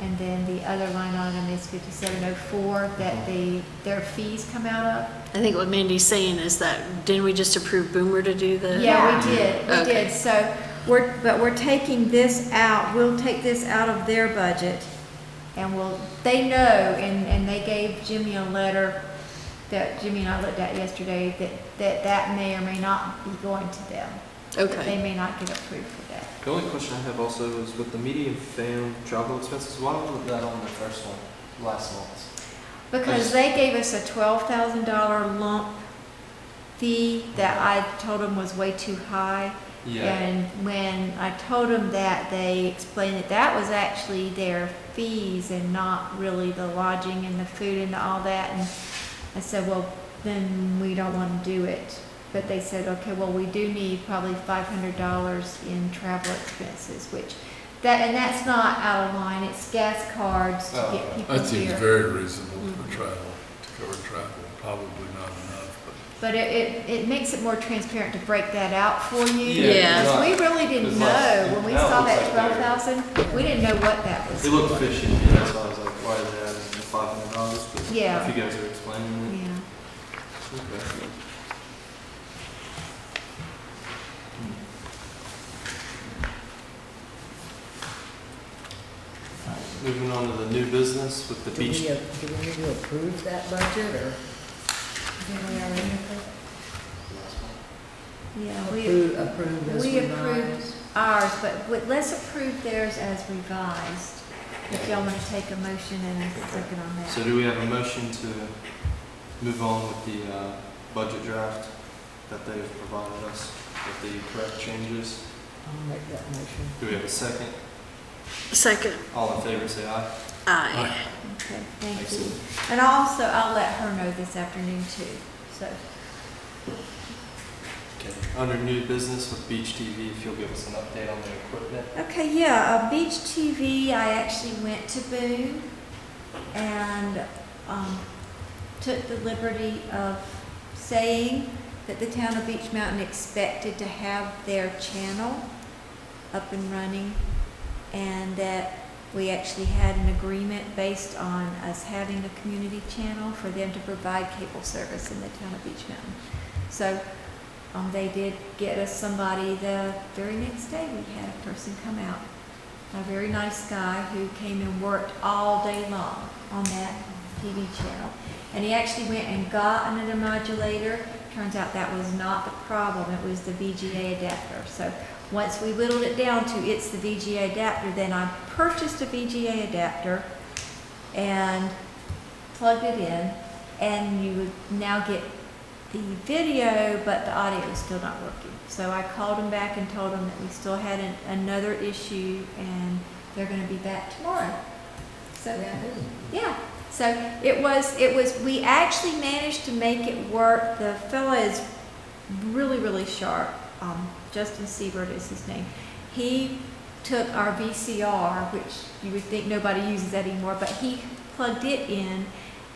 and then the other line item is 5,704 that their fees come out of. I think what Mandy's saying is that, didn't we just approve Boomer to do the? Yeah, we did, Okay. So we're taking this out, we'll take this out of their budget, and they know, and they gave Jimmy a letter that Jimmy and I looked at yesterday, that may or may not be going to them. That they Okay. may not get approved for that. The only question I have also is with the media and fam travel expenses, why wasn't that on the first one, last month? Because they gave us a $12,000 lump fee that I told them was way too high. And when I told them that, they explained that was actually their fees and not really the lodging and the food and all that. And I said, well, then we don't want to do it. But they said, okay, well, we do need probably $500 in travel expenses, and that's not out of line. It's gas cards to get people That seems here. very reasonable for travel, to cover travel, probably not enough. But it makes it more transparent to break that out for you. Yeah. Because we really didn't It's like- know, when we now it saw looks that like 12,000, we didn't know what that was. It looked fishy, yeah, that's why I was like, why is it adding the $500? But Yeah. if you guys are explaining Yeah. it. Okay. Moving on to the new business with the Do we, beach. do we need to approve that budget or Didn't we already approve? Yeah, approve as we revised? approved ours, but let's approve theirs as revised. If y'all want to take a motion and a second on that. So do we have a motion to move on with the budget draft that they've provided us with the correct changes? I'll make that motion. Do we have a second? Second. All in favor, say aye. Aye. Okay, thank you. Excellent. And also, I'll let her know this afternoon too, so. Okay. Under new business with Beach TV, if you'll give us an update on the equipment. Okay, yeah, Beach TV, I actually went to Boone and took the liberty of saying that the town of Beech Mountain expected to have their channel up and running, and that we actually had an agreement based on us having a community channel for them to provide cable service in the town of Beech Mountain. So they did get us somebody the very next day. We had a person come out, a very nice guy who came and worked all day long on that TV channel. And he actually went and got another modulator. Turns out that was not the problem. It was the VGA adapter. So once we whittled it down to it's the VGA adapter, then I purchased a VGA adapter and plugged it in, and you would now get the video, but the audio is still not working. So I called them back and told them that we still had another issue, and they're going to be back tomorrow. So yeah. So it was, we actually managed to make it work. The fella is really, really sharp. Justin Siebert is his name. He took our VCR, which you would think nobody uses that anymore, but he plugged it in,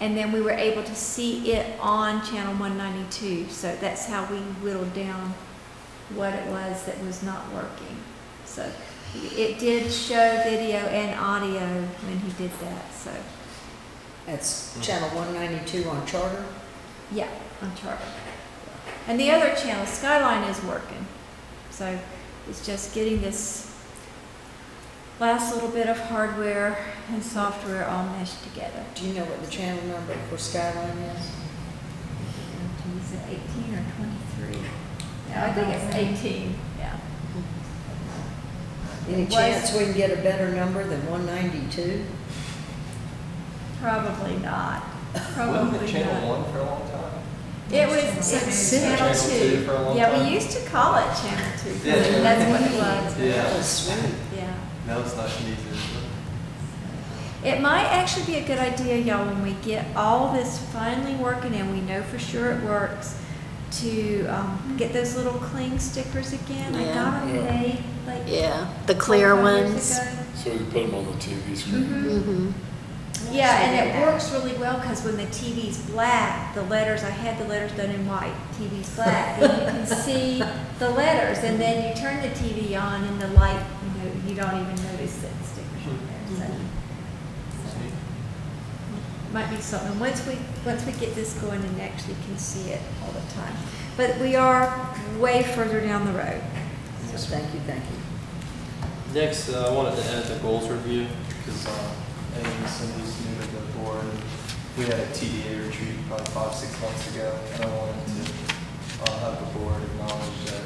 and then we were able to see it on channel 192. So that's how we whittled down what it was that was not working. So it did show video and audio when he did that. So That's channel 192 on Charter. yeah, on Charter. And the other channel, Skyline, is working. So it's just getting this last little bit of hardware and software all meshed together. Do you know what the channel number for Skyline is? Is it 18 or 23? Yeah, I think it's 18, yeah. Any Was- chance we can get a better number than 192? Probably not. Wasn't Probably it Channel not. 1 for a long time? It was Channel Channel 2 2. for a long Yeah, time? we used to call it Channel 2. Yeah. That's what it was. Yeah. That was sweet. Yeah. Now it's not easier. It might actually be a good idea, y'all, when we get all this finally working and we know for sure it works, to get those little cling stickers again. I got them Yeah. made like Yeah, the clear 4 years ones. ago. So we can put them on the TV screen. Mm-hmm. Yeah, and it works really well because when the TV's black, the letters, I had the letters done in white, TV's black, then you can see the letters, and then you turn the TV on and the light, you don't even notice that the stickers are there. So might be something, once we get this going and actually can see it all the time. But we are way further down the road. Yes, thank you, thank you. Next, I wanted to add the goals review because Amy and Cindy's new to the board. We had a TDA retreat probably 5-6 months ago, and I wanted to have the board acknowledge that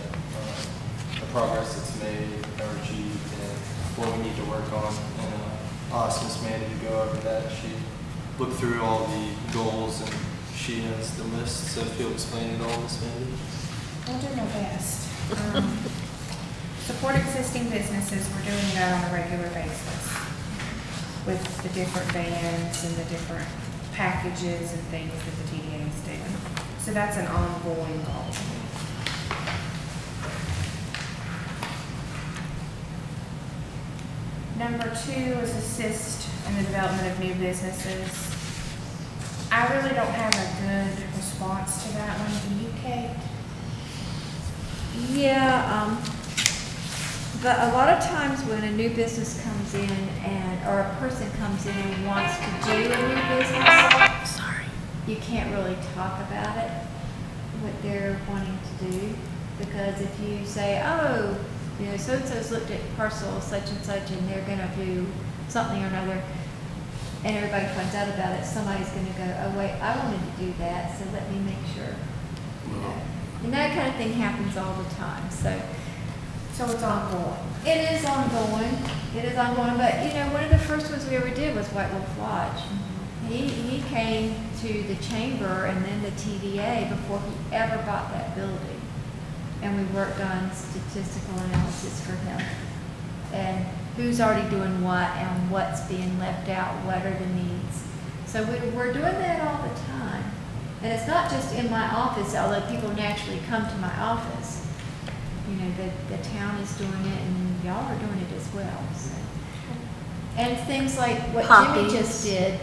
the progress that's made or achieved and what we need to work on. And asked Miss Mandy to go over that. She looked through all the goals and she has the list. So if you'll explain it all, Miss Mandy. I'll do my best. Support existing businesses, we're doing that on a regular basis with the different vans and the different packages and things that the TDA is doing. So that's an ongoing goal. Number 2 is assist in the development of new businesses. I really don't have a good response to that one, do you, Kate? Yeah, but a lot of times when a new business comes in or a person comes in and wants to do a new business, Sorry. you can't really talk about it, what they're wanting to do. Because if you say, oh, you know, so-and-so's looked at parcel such and such and they're gonna do something or another, and everybody finds out about it, somebody's gonna go, oh wait, I wanted to do that, so let me make sure. You know? And that kind of thing happens all the time, so. So it's ongoing. It is ongoing, but you know, one of the first ones we ever did was White Wolf Lodge. He came to the chamber and then the TDA before he ever bought that building. And we worked on statistical analysis for him. And who's already doing what and what's being left out, what are the needs. So we're doing that all the time. And it's not just in my office, although people naturally come to my office. You know, the town is doing it and y'all are doing it as well, so. And things like what Poppies. Jimmy just did.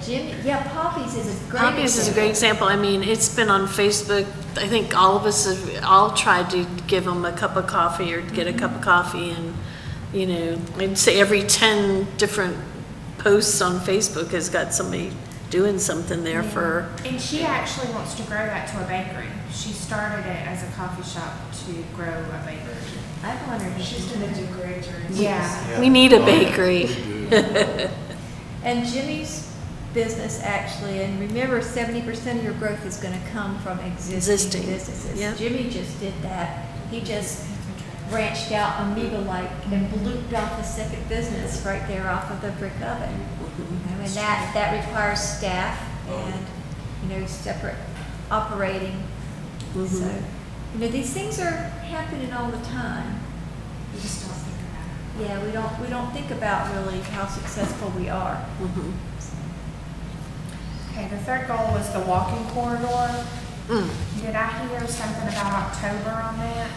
Poppies is a great Poppies is a great example. I mean, it's been on Facebook. I think all of us have all tried to give them a cup of coffee or get a cup of coffee, and you know, I'd say every 10 different posts on Facebook has got somebody doing something there for. And she actually wants to grow that to a bakery. She started it as a coffee shop to grow a bakery. I've wondered if She's gonna do great during. Yeah. We need a bakery. And Jimmy's business actually, and remember 70% of your growth is gonna come from existing businesses. yeah. Jimmy just did that. He just branched out amoeba-like and blooped off a second business right there off of the brick oven. You know, and that requires staff and, you know, separate operating. So, you know, these things are happening all the time. You just don't think about it. Yeah, we don't think about really how successful we are. Okay, the third goal was the walking corridor. Did I hear something about October on that?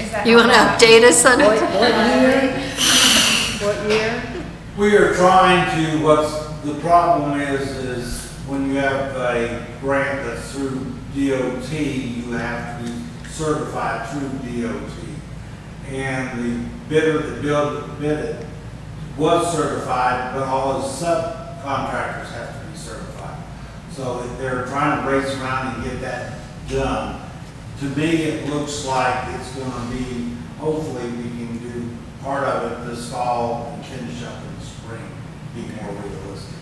Is that You want to update us on What it? year? What year? We are trying to, the problem is when you have a grant that's through DOT, you have to be certified through DOT. And the bidder that bid it was certified, but all his subcontractors have to be certified. So they're trying to race around and get that done. To me, it looks like it's gonna be, hopefully we can do part of it this fall and finish up in the spring, be more realistic.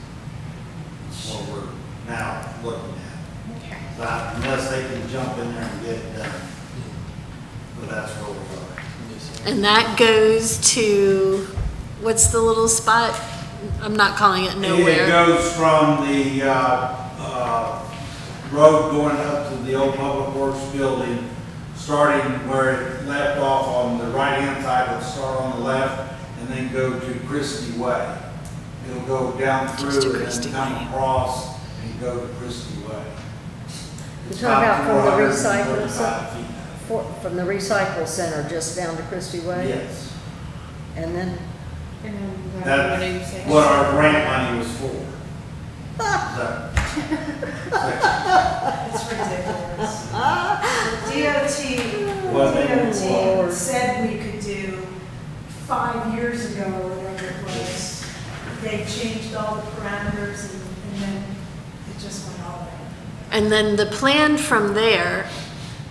That's what we're now looking at. Okay. Unless they can jump in there and get it done. But that's where we are. And that goes to, what's the little spot? I'm not calling it It nowhere. goes from the road going up to the old Public Works building, starting where it left off on the right-hand side, it'll start on the left, and then go to Christie Way. It'll go down Just to through and Christie then come Way. across and go to Christie Way. You're talking about from the 435 recycle, feet. from the recycle center just down to Christie Way? Yes. And then, And then what do you That's say? what our grant money was for. That section. It's ridiculous. What they- DOT said we could do 5 years ago or whatever it was. They changed all the parameters and then it just went all right. And then the plan from there,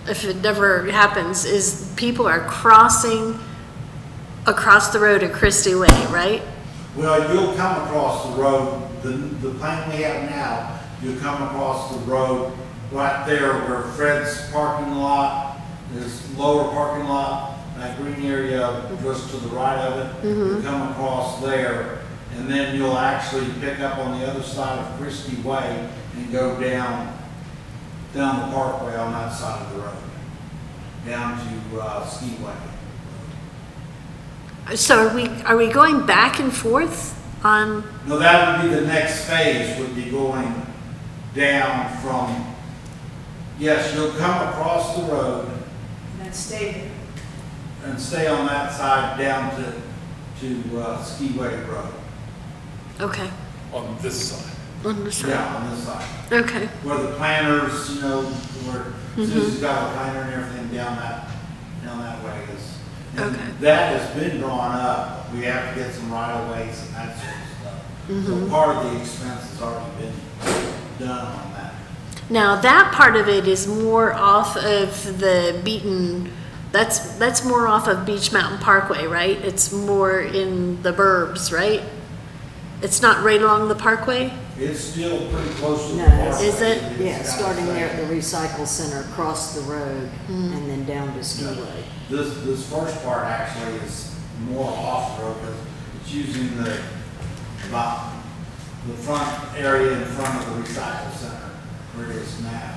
if it never happens, is people are crossing across the road at Christie Way, right? Well, you'll come across the road, the plan we have now, you'll come across the road right there where Fred's parking lot, this lower parking lot, that green area just to the right of it. You'll come across there, and then you'll actually pick up on the other side of Christie Way and go down the parkway on that side of the road, down to Skiway. So are we going back and forth on, No, that would be the next phase, would be going down from, yes, you'll come across the road And then stay there. and stay on that side down to Skiway Road. okay, On this side. On the side. Yeah, on this side. Okay. Where the planters, you know, where Susie's got a planter and everything down that way is. and Okay. That has been drawn up. We have to get some right of ways and that sort of stuff. So part of the expense has already been done on that. Now, that part of it is more off of the beaten, that's more off of Beach Mountain Parkway, right? It's more in the burbs, right? It's not right along the parkway? It's still pretty close to the No, park. is it? Yeah, starting there at the recycle center, across the road, and then down to Skiway. This first part actually is more off-road, because it's using about the front area in front of the recycle center, where it is now.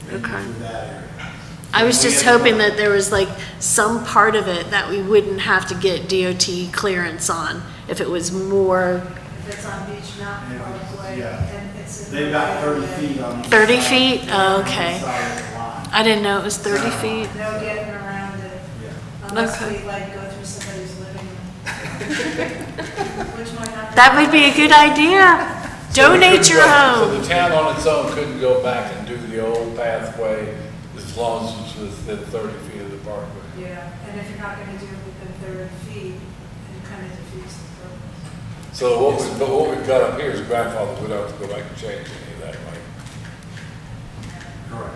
And Okay. through that area. I was We just have to hoping go- that there was like some part of it that we wouldn't have to get DOT clearance on, if it was more If it's on Beach Mountain Yeah, Parkway, yeah. and it's in. They've got 30 feet on each 30 side. feet? Oh, On each okay. side of the line. I didn't know it was 30 feet. No getting around it, Yeah. unless Okay. we like go through somebody's living room. Which might not. That would be a good idea. Donate your So home. the town on its own couldn't go back and do the old pathway as long as it's within 30 feet of the parkway. Yeah, and if you're not gonna do it within 30 feet, it kind of defeats the purpose. So what we've got up here is grandfather, we don't have to go back and change any of that, right? Correct.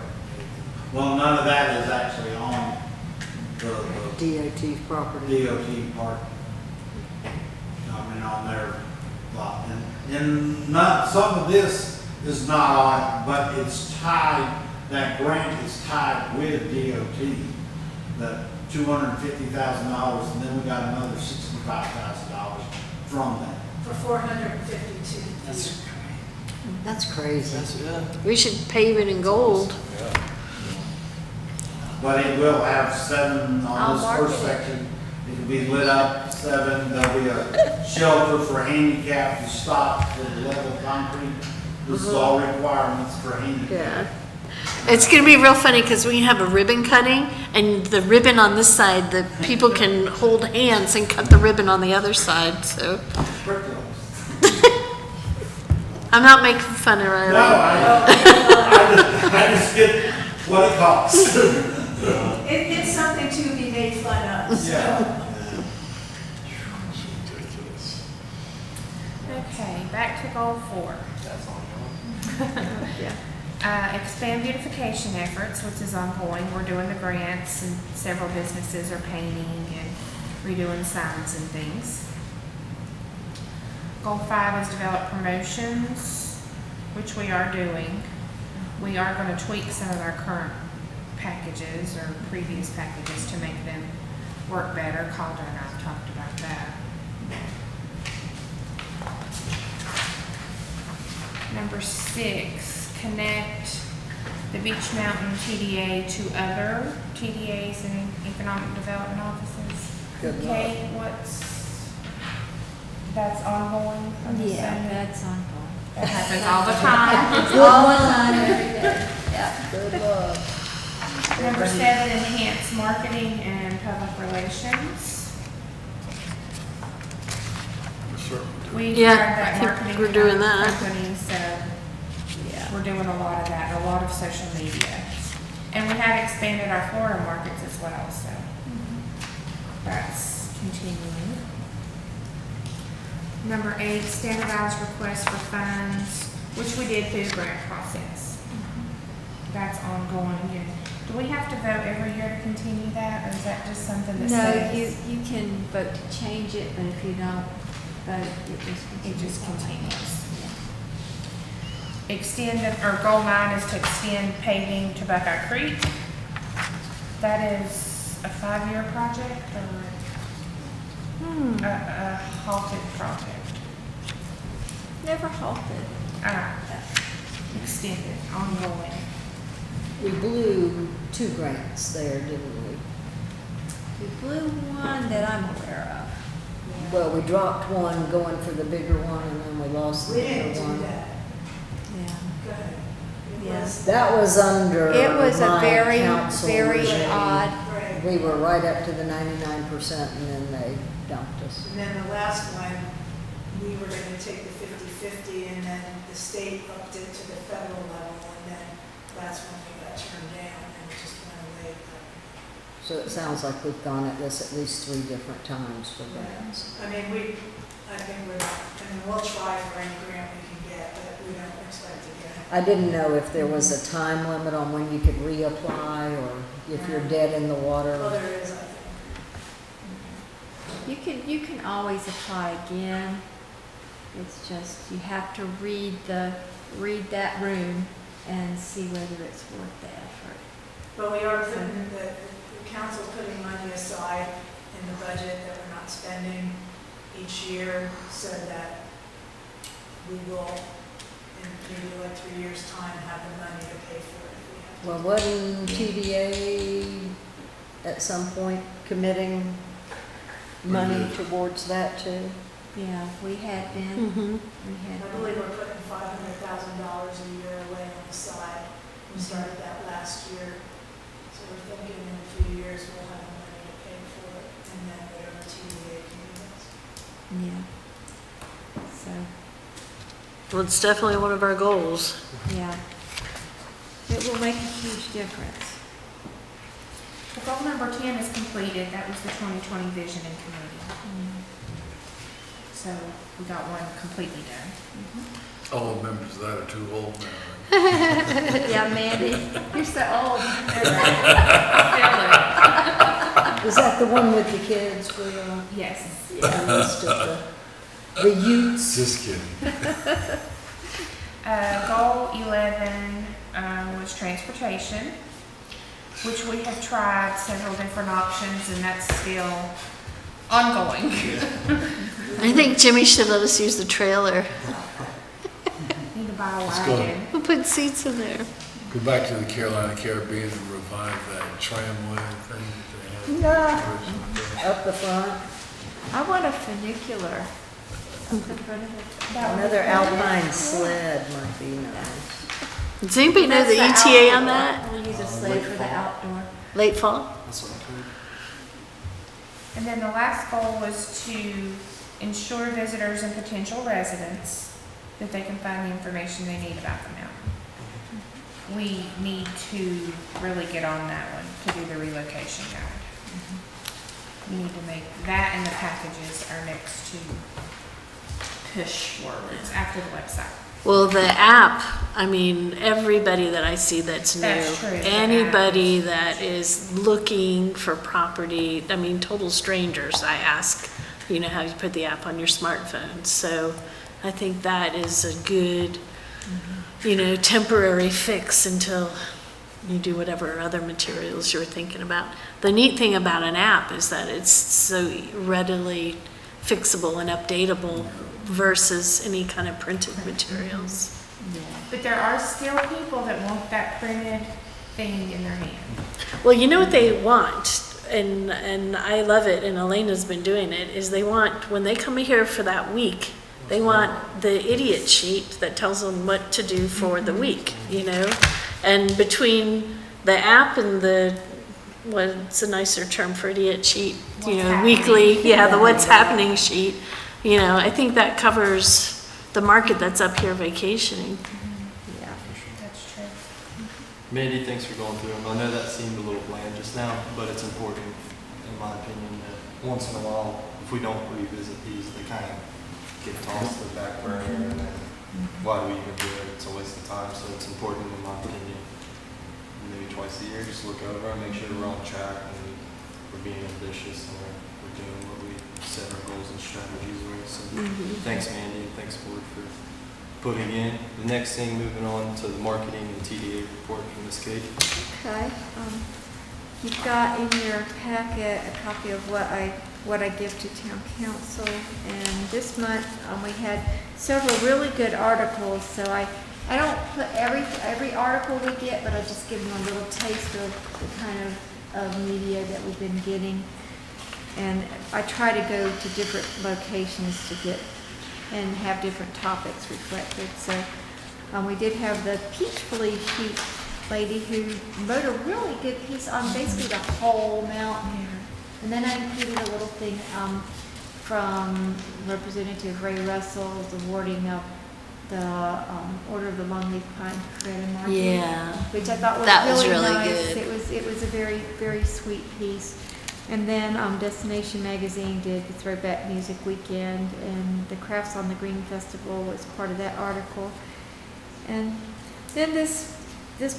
Well, none of that is actually on the DOT property. DOT part. I mean, on their lot. And not, some of this is not on, but it's tied, that grant is tied with DOT. That $250,000, and then we got another $65,000 from that. For 452 feet. That's crazy. We should pave it in gold. Yeah. But it will have 7 I'll on this mark first it. section. It'll be lit up, 7, there'll be a shelter for handicap to stop for the level concrete. This is all requirements for handicap. Yeah. It's gonna be real funny because we have a ribbon cutting and the ribbon on this side, the people can hold hands and cut the ribbon on the other side, so. I'm not making fun of No, Riley. I just get what it costs. It's something to be made fun of, so. Yeah. Ridiculous. Okay, back to goal 4. That's on Expand beautification efforts, which is ongoing. We're doing the grants and several businesses are painting and redoing signs and things. Goal 5 is develop promotions, which we are doing. We are going to tweak some of our current packages or previous packages to make them work better. Calder and I have talked about that. Number 6, connect the Beech Mountain TDA to other TDAs and economic development offices. Good luck. Okay, that's ongoing? I'm Yeah, assuming? that's ongoing. That happens all the time. All the time, every day. Yeah. Good luck. Number 7, enhance marketing and public relations. We're certainly doing We Yeah, hired that I think marketing we're doing that. company, so Yeah. we're doing a lot of that, a lot of social media. And we have expanded our Florida markets as well, so that's continuing. Number 8, standardized requests for funds, which we did through the grant process. That's ongoing. And do we have to vote every year to continue that, or is that just something that No, says? you can vote to change it, but if you don't vote, it just It continues. just continues. Extend, or goal 9 is to extend paving to Buckeye Creek. That is a 5-year project or a halted project? Never halted. Extended, ongoing. We blew 2 grants there, didn't we? We blew one that I'm aware of. Well, we dropped one going for the bigger one, and then we lost the We bigger didn't do one. that. Yeah. Good. It Yeah. was- That was under It was a my very, council very regime. odd, Right. We were right up to the 99%, and then they dumped us. And then the last one, we were gonna take the 50/50, and then the state upped it to the federal level, and then that's when we got turned down, and it just went away. So it sounds like we've gone at this at least 3 different times for grants. I mean, I think we'll try for any grant we can get, but we don't expect to get it. I didn't know if there was a time limit on when you could reapply, or if you're dead in the Well, water. there is, I think. You can always apply again. It's just, you have to read that room and see whether it's worth the effort. But we are putting, the council's putting money aside in the budget that we're not spending each year, so that we will, in maybe like 3 years' time, have the money to pay for it if we have to. Well, wasn't TDA at some point committing money towards that too? Yeah, we had been. Mm-hmm. We had I believe we're putting $500,000 a year away on the side. We started that last year. So we're thinking in a few years we'll have the money to pay for it, and then whatever TDA can give us. Yeah. So, Well, it's definitely one of our goals. yeah. It will make a huge difference. The goal number 10 is completed. That was the 2020 vision and committee. So we got one completely done. All the members of that are too old now. Yeah, Mandy, you're so old. Is that the one with the kids, Will? Yes. The list of the youths? Just kidding. Goal 11 was transportation, which we have tried several different options, and that's still ongoing. I think Jimmy should let us use the trailer. Need to buy a Let's go. wagon. We'll put seats in there. Go back to the Carolina Caribbean and revive that tramway thing that they No. had. Up the front? I want a funicular. Up the front of it. Another alpine sled might be nice. Does anybody know the That's ETA on outdoor. that? We'll use a sled for the outdoor. Late fall? That's what I heard. And then the last goal was to ensure visitors and potential residents that they can find the information they need about the mountain. We need to really get on that one to do the relocation guide. We need to make that and the packages our next two push forwards after the website. Well, the app, I mean, everybody that I see that's new, That's true, the anybody that is looking for property, I mean, total strangers, I ask, you know, how you put the app on your smartphone. So I think that is a good, you know, temporary fix until you do whatever other materials you're thinking about. The neat thing about an app is that it's so readily fixable and updatable versus any kind of printed materials. But there are still people that want that printed thing in their hand. Well, you know what they want, and I love it, and Elena's been doing it, is they want, when they come here for that week, they want the idiot sheet that tells them what to do for the week, you know? And between the app and the, what's a nicer term for idiot sheet? You What's know, happening. weekly, yeah, the what's happening sheet. You know, I think that covers the market that's up here vacationing. Yeah. That's true. Mandy, thanks for going through them. I know that seemed a little bland just now, but it's important, in my opinion, that once in a while, if we don't revisit these, they kind of get tossed to the back burner, and then why do we even do it? It's a waste of time, so it's important, in my opinion, maybe twice a year, just look over and make sure we're on track and we're being ambitious and we're doing what we set our goals and strategies with. So thanks, Mandy, and thanks, Board, for putting in. The next thing, moving on to the marketing and TDA report from Ms. Kate. Okay, you've got in your packet a copy of what I give to town council, and this month, we had several really good articles, so I don't put every article we get, but I just give them a little taste of the kind of media that we've been getting. And I try to go to different locations to get and have different topics reflected. So we did have the Peachfully Sheep lady who wrote a really good piece on basically the whole mountain. And then I included a little thing from Representative Ray Russell's awarding of the Order of the Longleaf Pine Bread and Market. Yeah. Which I thought was That was really really nice. good. It was a very, very sweet piece. And then Destination Magazine did the Throwback Music Weekend, and the Crafts on the Green Festival was part of that article. And then this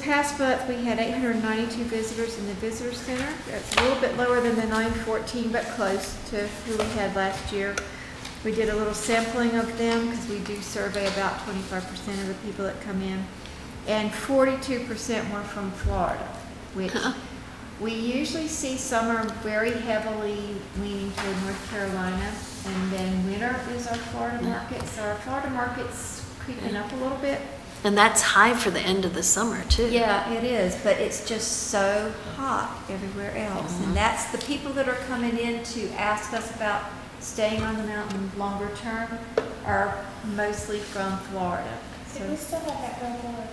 past month, we had 892 visitors in the Visitor Center. That's a little bit lower than the 914, but close to who we had last year. We did a little sampling of them because we do survey about 25% of the people that come in. And 42% were from Florida, which we usually see summer very heavily leaning toward North Carolina. And then winter is our Florida market. So our Florida market's creeping up a little bit. And that's high for the end of the summer too. Yeah, it is, but it's just so hot everywhere else. And that's the people that are coming in to ask us about staying on the mountain longer term are mostly from Florida. Do we still have that billboard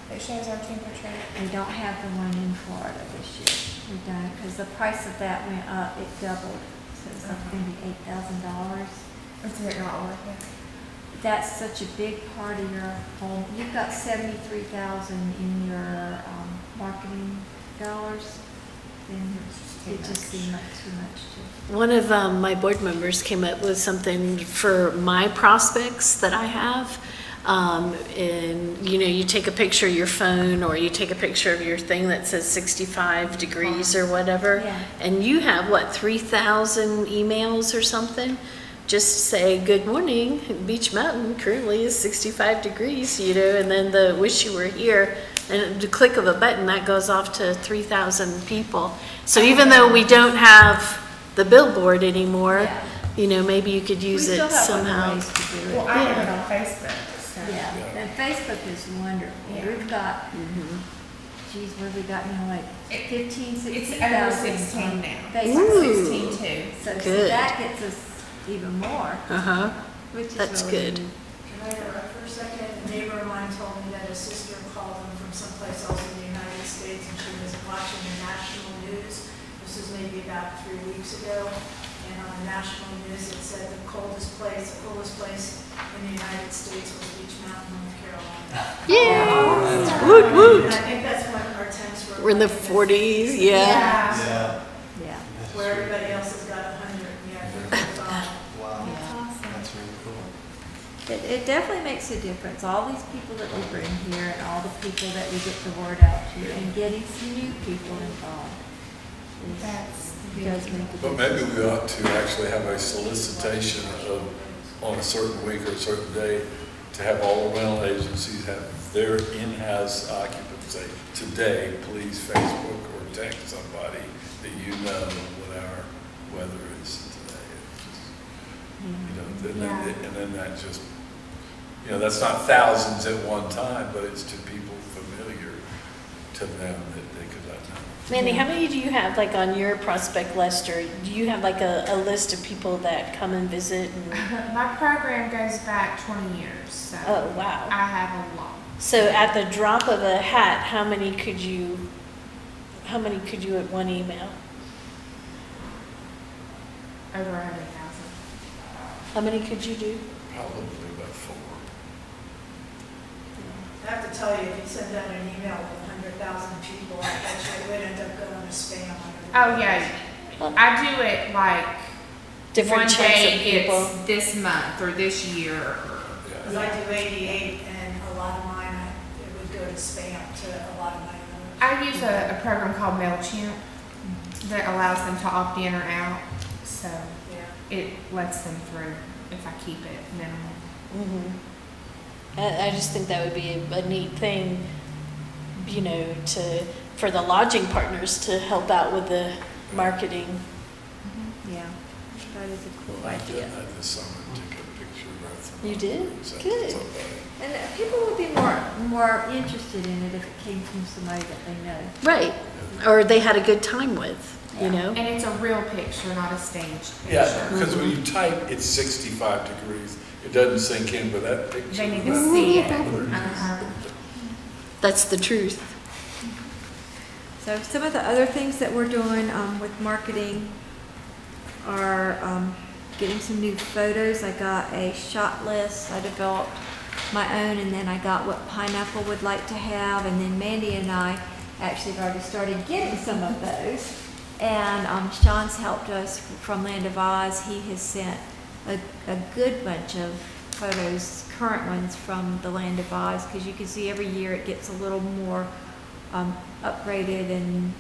that shows our temperature? We don't have the one in Florida this year. We don't, because the price of that went up, it doubled. So it's like maybe $8,000. Is it not worth it? That's such a big part of your home. You've got 73,000 in your marketing dollars. Then it just seemed like too much to. One of my board members came up with something for my prospects that I have. And you take a picture of your phone, or you take a picture of your thing that says 65 degrees or whatever. Yeah. And you have 3,000 emails or something? Just say, good morning, Beech Mountain currently is 65 degrees, and then the wish you were here, and the click of a button, that goes off to 3,000 people. So even though we don't have the billboard anymore, maybe you could use it somehow. We still have other ways to do it. Well, I have it on Facebook, so. Yeah, and Facebook is wonderful. Yeah. We've got, geez, what have we got now, like 15, 16,000? It's over 16 now. Facebook. Ooh. 16 too. So Good. that gets us even more, Uh-huh, which is that's really good. neat. Can I interrupt for a second? A neighbor of mine told me that his sister called him from someplace else in the United States, and she was watching the national news. This was maybe about 3 weeks ago, and on the national news, it said the coolest place in the United States was Beech Mountain, North Carolina. Yeah. Woot, And woot. I think that's when our temps were. We're in the like 40s, yeah. Yeah. Yeah. Where everybody else has got 100, yeah, 35. Wow. Yeah. That's really cool. It definitely makes a difference. All these people that we bring here and all the people that we get the word out to, and getting some new people involved. Does make a difference. But maybe we ought to actually have a solicitation on a certain week or a certain day to have all the rental agencies have their in-house occupancy. Today, please Facebook or text somebody that what our weather is today. And then that just, that's not thousands at one time, but it's to people familiar to them that they could let know. Mandy, how many do you have on your prospect list, or do you have a list of people that come and visit? My program goes back 20 years, so. Oh, wow. I have a lot. So at the drop of a hat, how many could you at one email? Over 100,000. How many could you do? Probably about 4. I have to tell you, if you send out an email with 100,000 people, I bet you it would end up going to spam. Oh, yeah. I do it Different one chunks day of people. it's this month or this year. Because I do 88, and a lot of mine, it would go to spam to a lot of my others. I use a program called MailChimp that allows them to opt in or out. So Yeah. it lets them through if I keep it minimal. I just think that would be a neat thing, for the lodging partners to help out with the marketing. Yeah, that is a cool I did idea. that this summer, took a picture right from. You did? sent it to Good. somebody. And people would be more interested in it if it came from somebody that they know. Right. Or they had a good time with, And it's a real picture, not a staged picture. Yeah, because when you type, it's 65 degrees. It doesn't sink in, but that picture. They need to see it. Uh-huh. That's the truth. So some of the other things that we're doing with marketing are getting some new photos. I got a shot list. I developed my own, and then I got what Pineapple would like to have, and then Mandy and I actually have already started getting some of those. And Sean's helped us from Land of Oz. He has sent a good bunch of photos, current ones from the Land of Oz, because you can see every year it gets a little more upgraded, and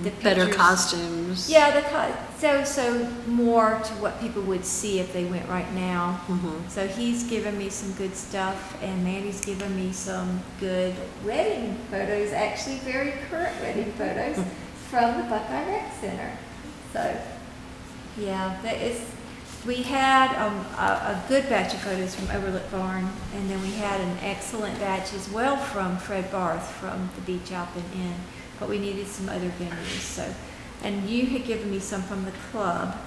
the Better pictures- costumes. Yeah, so more to what people would see if they went right now. So he's given me some good stuff, and Mandy's given me some good wedding photos, actually very current wedding photos from the Buckeye Rec Center. So, yeah, we had a good batch of photos from Overlook Barn, and then we had an excellent batch as well from Fred Barth from the Beach Alpine Inn, but we needed some other venues. So, and you had given me some from the club.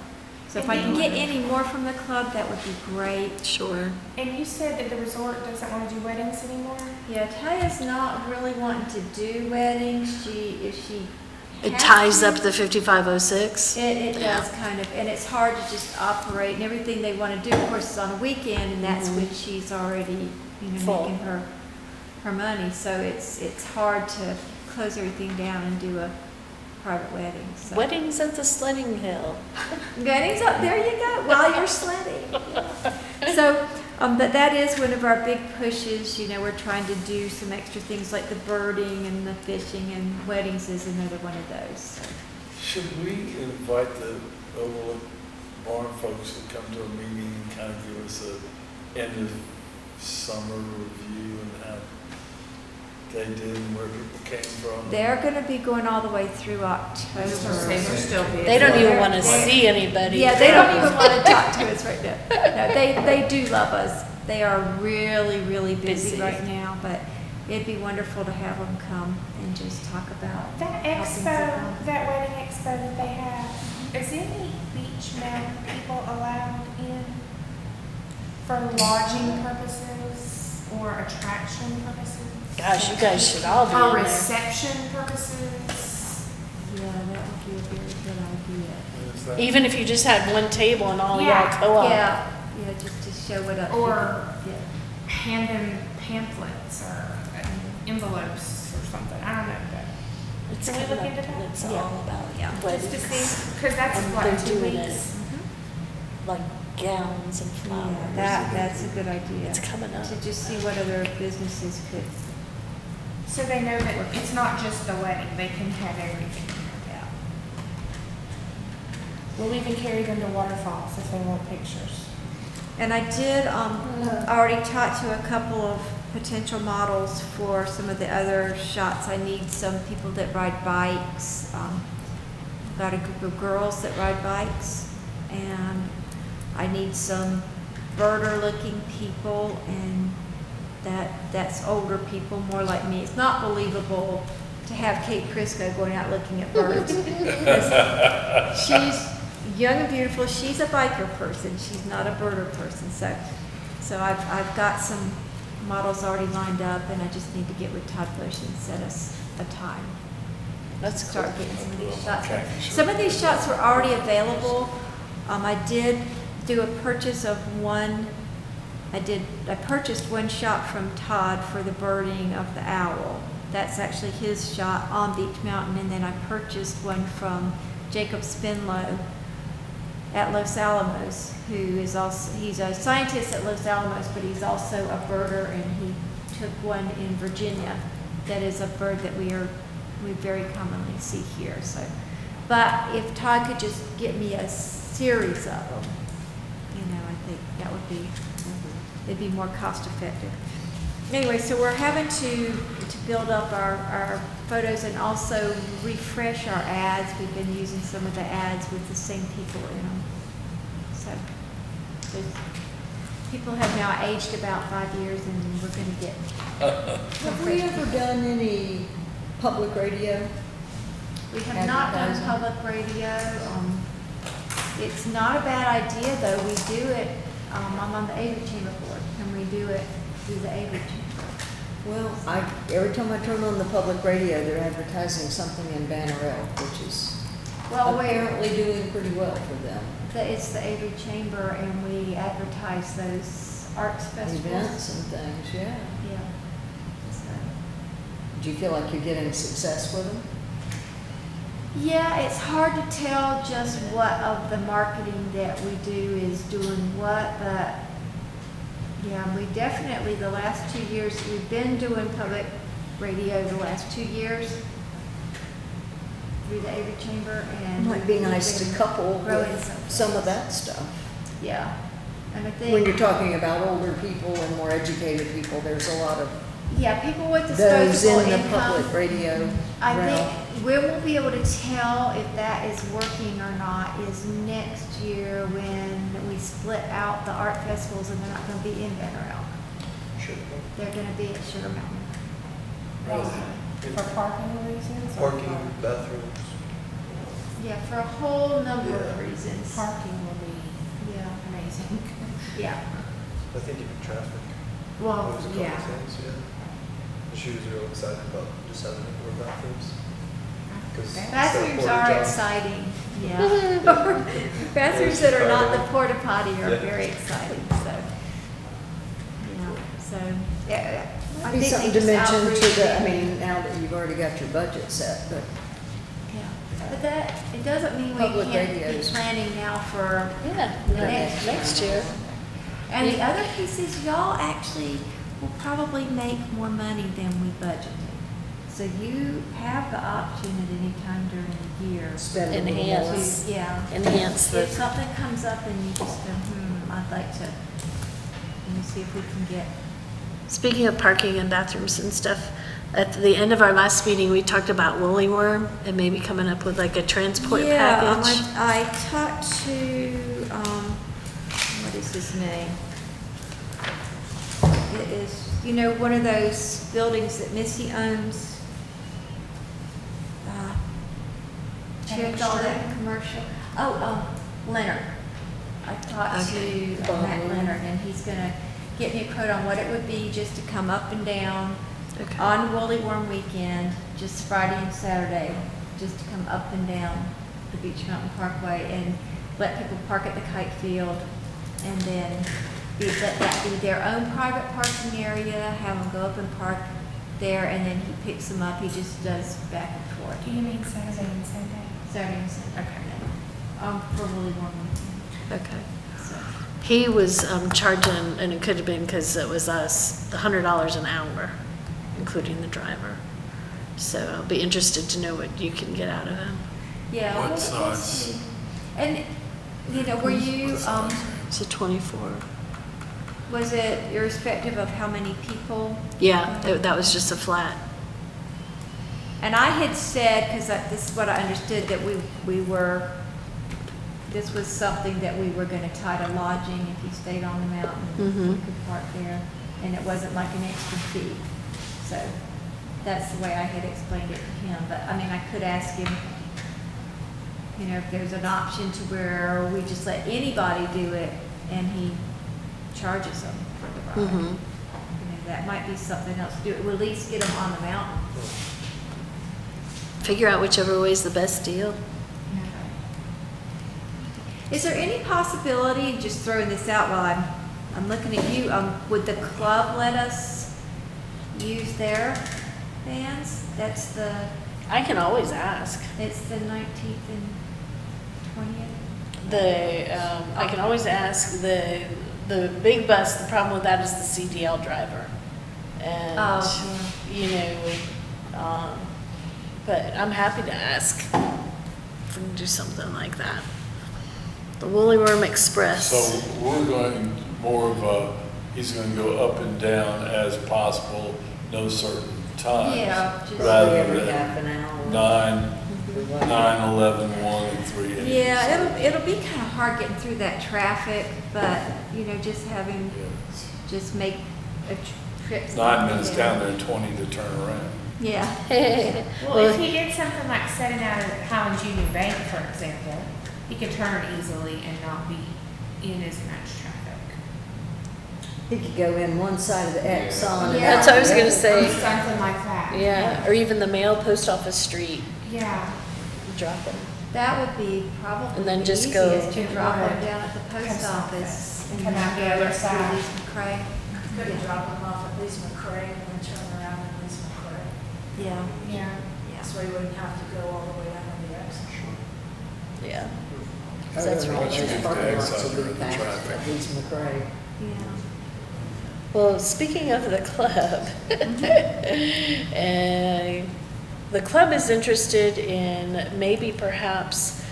So if I can get any more from the club, that would be great. Sure. And you said that the resort doesn't want to do weddings anymore? Yeah, Taya's not really wanting to do weddings. If she It has ties to, up the 5506. It Yeah. does kind of, and it's hard to just operate, and everything they want to do, of course, is on a weekend, and that's when she's already, Full. making her money. So it's hard to close everything down and do a private wedding. So. Weddings at the sledding hill. Weddings up there you go while you're sledding. Yeah. So, but that is one of our big pushes. We're trying to do some extra things like the birding and the fishing, and weddings is another one of those. So. Should we invite the Overlook Barn folks to come to a meeting and kind of give us a end of summer review and how they did and where people came from? They're going to be going all the way through October. They're still busy. They don't even want to see anybody. Yeah, they don't even want to talk to us right now. No, they do love us. They are really, really busy Busy. right now, but it'd be wonderful to have them come and just talk about That how expo, things are going. that wedding expo that they have, is any Beach Mountain people allowed in for lodging purposes or attraction purposes? Gosh, you guys should all be Or in there. reception purposes? Yeah, that would be a very good idea. Is that- Even if you just had one table and all Yeah. y'all co-op. Yeah, just to show what up. Or- Yeah. Hand them pamphlets or envelopes or something, I don't know, but It's Can we look coming into up, that? It's Yeah. all about Yeah. weddings. just to see, because that's And what, they're 2 doing weeks? it. Mhm. Like gowns and Yeah, flowers. that's a good idea. It's coming up. To just see what other businesses could. So they know that it's not just the wedding, they can have everything. Yeah. We'll even carry them to waterfalls if they want pictures. And I did, already talk to a couple of potential models for some of the other shots. I need some people that ride bikes. Got a group of girls that ride bikes, and I need some birder-looking people, and that's older people, more like me. It's not believable to have Kate Crisco going out looking at birds. She's young and beautiful. She's a biker person. She's not a birder person. So I've got some models already lined up, and I just need to get with Todd Bush and set us a time. Let's Start getting some of these shots. Okay, sure. Some of these shots were already available. I did do a purchase of one. I purchased one shot from Todd for the birding of the owl. That's actually his shot on Beech Mountain, and then I purchased one from Jacob Spinlow at Los Alamos, who is also, he's a scientist at Los Alamos, but he's also a birder, and he took one in Virginia that is a bird that we very commonly see here. So, but if Todd could just get me a series of them, I think that would be, it'd be more cost effective. Anyway, so we're having to build up our photos and also refresh our ads. We've been using some of the ads with the same people in them. So people have now aged about 5 years, and we're going to get. Have we ever done any public radio? We have not done Advertising. public radio. It's not a bad idea, though. We do it, I'm on the Avery Chamber Board, and we do it through the Avery Chamber. Well, every time I turn on the public radio, they're advertising something in Banner Elk, which is, Well, apparently doing pretty well for them. it's the Avery Chamber, and we advertise those arts festivals. Events and things, yeah. Yeah. So, Do you feel like you're getting success with them? yeah, it's hard to tell just what of the marketing that we do is doing what, but yeah, we definitely, the last 2 years, we've been doing public radio the last 2 years through the Avery Chamber, It and. might be nice to couple growing with some of that stuff. Yeah, and I When you're think, talking about older people and more educated people, there's a lot of yeah, people with those disposable in the income. public radio I realm. think we will be able to tell if that is working or not is next year when we split out the art festivals, and they're not gonna be in Banner Elk. Sure. They're gonna be at Sugar Mountain. For parking reasons? or Parking, for- bathrooms. Yeah, for a whole number of Yeah. reasons. Parking will be Yeah, amazing. yeah. I think even traffic. Well, There was a couple yeah. things, yeah. She was real excited about just having more bathrooms. 'Cause Bathrooms instead of are porta johns- exciting, yeah. Bathrooms that are not the porta potty are Yeah. very exciting, so. Yeah, so, yeah. I Be think something they to just mention to the, I outgrew- mean, now that you've already got your budget set, but Yeah, but that, it doesn't mean we Public can't be radios. planning now for Yeah, the next. next year. And the other piece is y'all actually will probably make more money than we budgeted. So you have the option at any time during the year spend a little more. Enhance. yeah. Enhance the, If something comes up and you just go, I'd like to, let me see if we can get, speaking of parking and bathrooms and stuff, at the end of our last meeting, we talked about Woolly Worm and maybe coming up with like a transport package. I talked to, what is his name? It is, you know, one of those buildings that Missy owns. She owns all that commercial. Oh, Leonard. I talked to Matt Leonard, and he's gonna get me a quote on what it would be just to come up and down Okay. on Woolly Worm weekend, just Friday and Saturday, just to come up and down the Beech Mountain Parkway and let people park at the kite field, and then let that be their own private parking area, have them go up and park there, and then he picks them up. He just does back and forth. Do you mean Saturday and Sunday? Saturday and Sunday. Okay. For Woolly Worm weekend. Okay. So, He was charging, and it could have been because it was us, $100 an hour, including the driver. So I'll be interested to know what you can get out of him. yeah. What we'll size? see. And, you know, were you, It's a 24. was it irrespective of how many people? Yeah, that was just a flat. And I had said, because this is what I understood, that this was something that we were gonna tie to lodging if you stayed on the mountain. Mhm. You could park there, and it wasn't like an extra fee. So that's the way I had explained it to him. But, I mean, I could ask him, you know, if there's an option to where we just let anybody do it and he charges them for the ride. Mhm. You know, that might be something else to do. It would at least get them on the mountain. Figure out whichever way is the best deal. Is there any possibility, just throwing this out while I'm looking at you, would the club let us use their vans? That's I can always ask. it's the 19th and 20th? I can always ask the big bus. The problem with that is the CDL driver, and Oh, you know, but I'm happy to ask if we can do something like that. The Woolly Worm Express. So we're going more of a, he's gonna go up and down as possible, no certain times. Yeah, just- Rather every than half an hour. 9, 11, 1, and 3. and Yeah, it'll be kind of hard getting through that traffic, but, you know, just having, Yes. just make a trip. 9 minutes down there and 20 to turn around. Yeah. Well, if he did something like setting out at Highlands Union Bank, for example, he could turn easily and not be in as much traffic. He could go in one side of the Exxon. Yeah. That's what I was gonna Or say. something like that. Yeah, or even the mail post office street. Yeah. drop them? That would be probably And then the just go- easiest, to drop them Right. down at the post Post office. office. And Come then out the go other through side. Lee's McCray. Could have dropped them off at Lee's McCray and then turn around at Lee's McCray. Yeah. Yeah. This way you wouldn't have to go all the way down to the exit. Yeah. That's That's right. right. Once you get to Parking the lots exit, will you're be in the packed traffic. at Lee's McRae. Yeah. Well, speaking of the club, the club is interested in maybe perhaps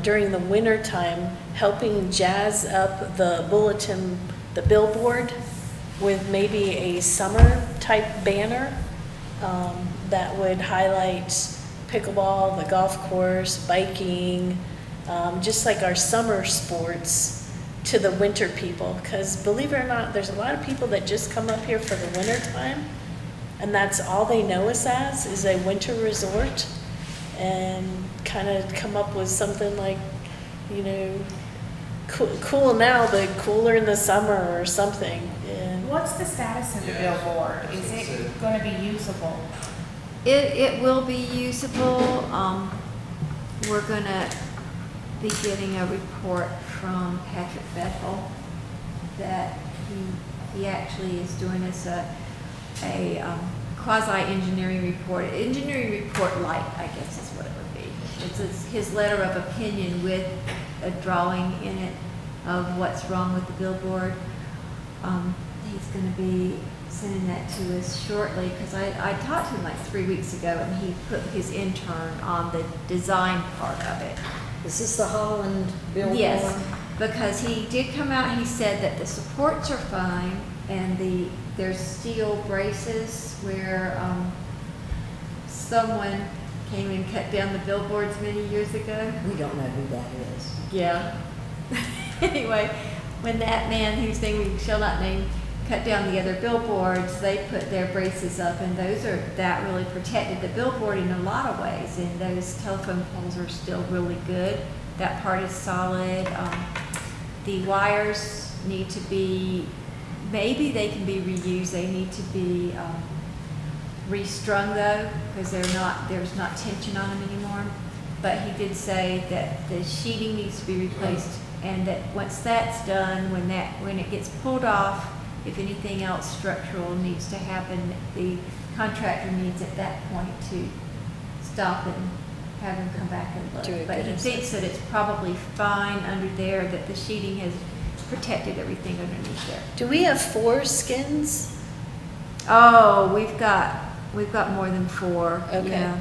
during the winter time helping jazz up the bulletin, the billboard, with maybe a summer type banner that would highlight pickleball, the golf course, biking, just like our summer sports to the winter people. Because believe it or not, there's a lot of people that just come up here for the winter time, and that's all they know us as, is a winter resort, and kind of come up with something like, you know, cool now, but cooler in the summer or something. And What's the status of the Yeah. billboard? Is it gonna be usable? It will be usable. We're gonna be getting a report from Patrick Bethel that he actually is doing us a quasi-engineering report. Engineering report light, I guess is what it would be. It's his letter of opinion with a drawing in it of what's wrong with the billboard. He's gonna be sending that to us shortly, because I talked to him like 3 weeks ago, and he put his intern on the design part of it. Is this the Holland billboard? Yes, because he did come out, he said that the supports are fine, and there's steel braces where, someone came and cut down the billboards many years ago. We don't know who that is. Yeah. Anyway, when that man, whose name we shall not name, cut down the other billboards, they put their braces up, and that really protected the billboard in a lot of ways, and those telephone poles are still really good. That part is solid. The wires need to be, maybe they can be reused, they need to be restrung though, because there's not tension on them anymore. But he did say that the sheeting needs to be replaced, and that once that's done, when it gets pulled off, if anything else structural needs to happen, the contractor needs at that point to stop and have him come back and Do a look. But good he thinks that it's probably fine under there, that the sheeting has protected everything underneath there. do we have 4 skins? Oh, we've got more than 4. Okay. Yeah.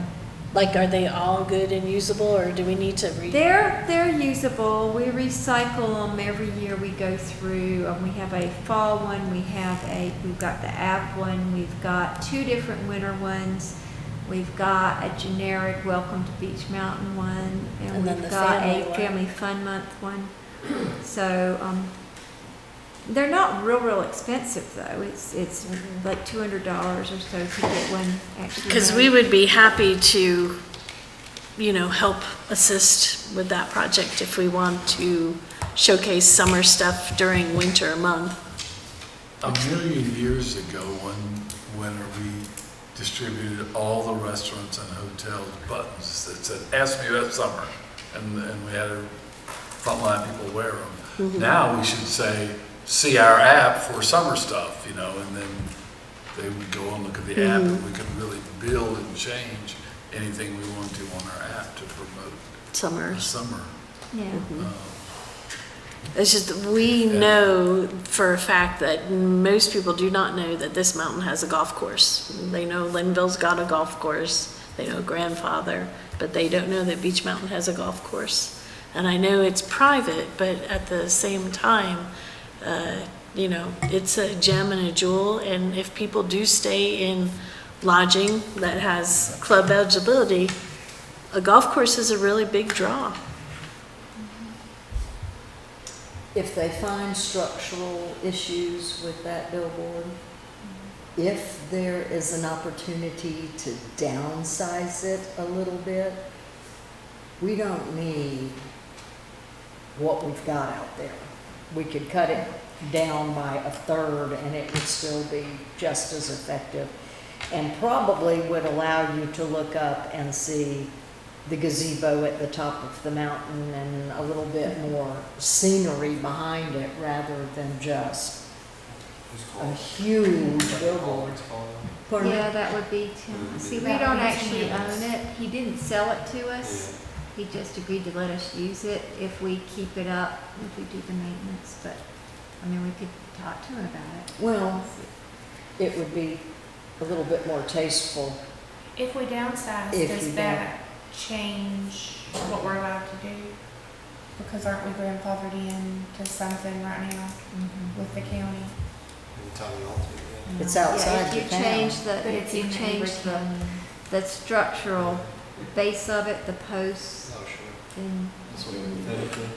Like, are they all good and usable, or do we need to They're usable. We recycle them every year. We go through. We have a fall one. We've got the app one. We've got 2 different winter ones. We've got a generic Welcome to Beech Mountain one, And then we've the got family a one. Family Fun Month one. So they're not real expensive though. It's like $200 or so to get one actually. Because made. we would be happy to, help assist with that project if we want to showcase summer stuff during winter month. A million years ago, one winter, we distributed all the restaurants and hotels buttons that said, "Ask me about summer," and we had our frontline people wear them. Now we should say, "See our app for summer stuff," and then they would go and look at the app, and we could really build and change anything we want to on our app to promote Summer. the summer. Yeah. It's just, we know for a fact that most people do not know that this mountain has a golf course. They know Linville's got a golf course, they know Grandfather, but they don't know that Beech Mountain has a golf course. And I know it's private, but at the same time, it's a gem and a jewel, and if people do stay in lodging that has club eligibility, a golf course is a really big draw. If they find structural issues with that billboard, if there is an opportunity to downsize it a little bit, we don't need what we've got out there. We could cut it down by a third and it would still be just as effective, and probably would allow you to look up and see the gazebo at the top of the mountain and a little bit more scenery behind it rather than just a huge billboard. Pardon me? Yeah, that would be Tim. See, we don't actually own it. He didn't sell it to us. He just agreed to let us use it if we keep it up, if we do the maintenance, but, I mean, we could talk to him about it. Well, it would be a little bit more tasteful. If we downsize, If you does that change what we're allowed to do? Because aren't we grandfathered in to something right now with the county? Anytime you want to, yeah. It's outside Yeah, the if town. you change the, But if it's you in change Avery County. the structural base of it, the posts, Oh, sure. then, That's what hypothetically.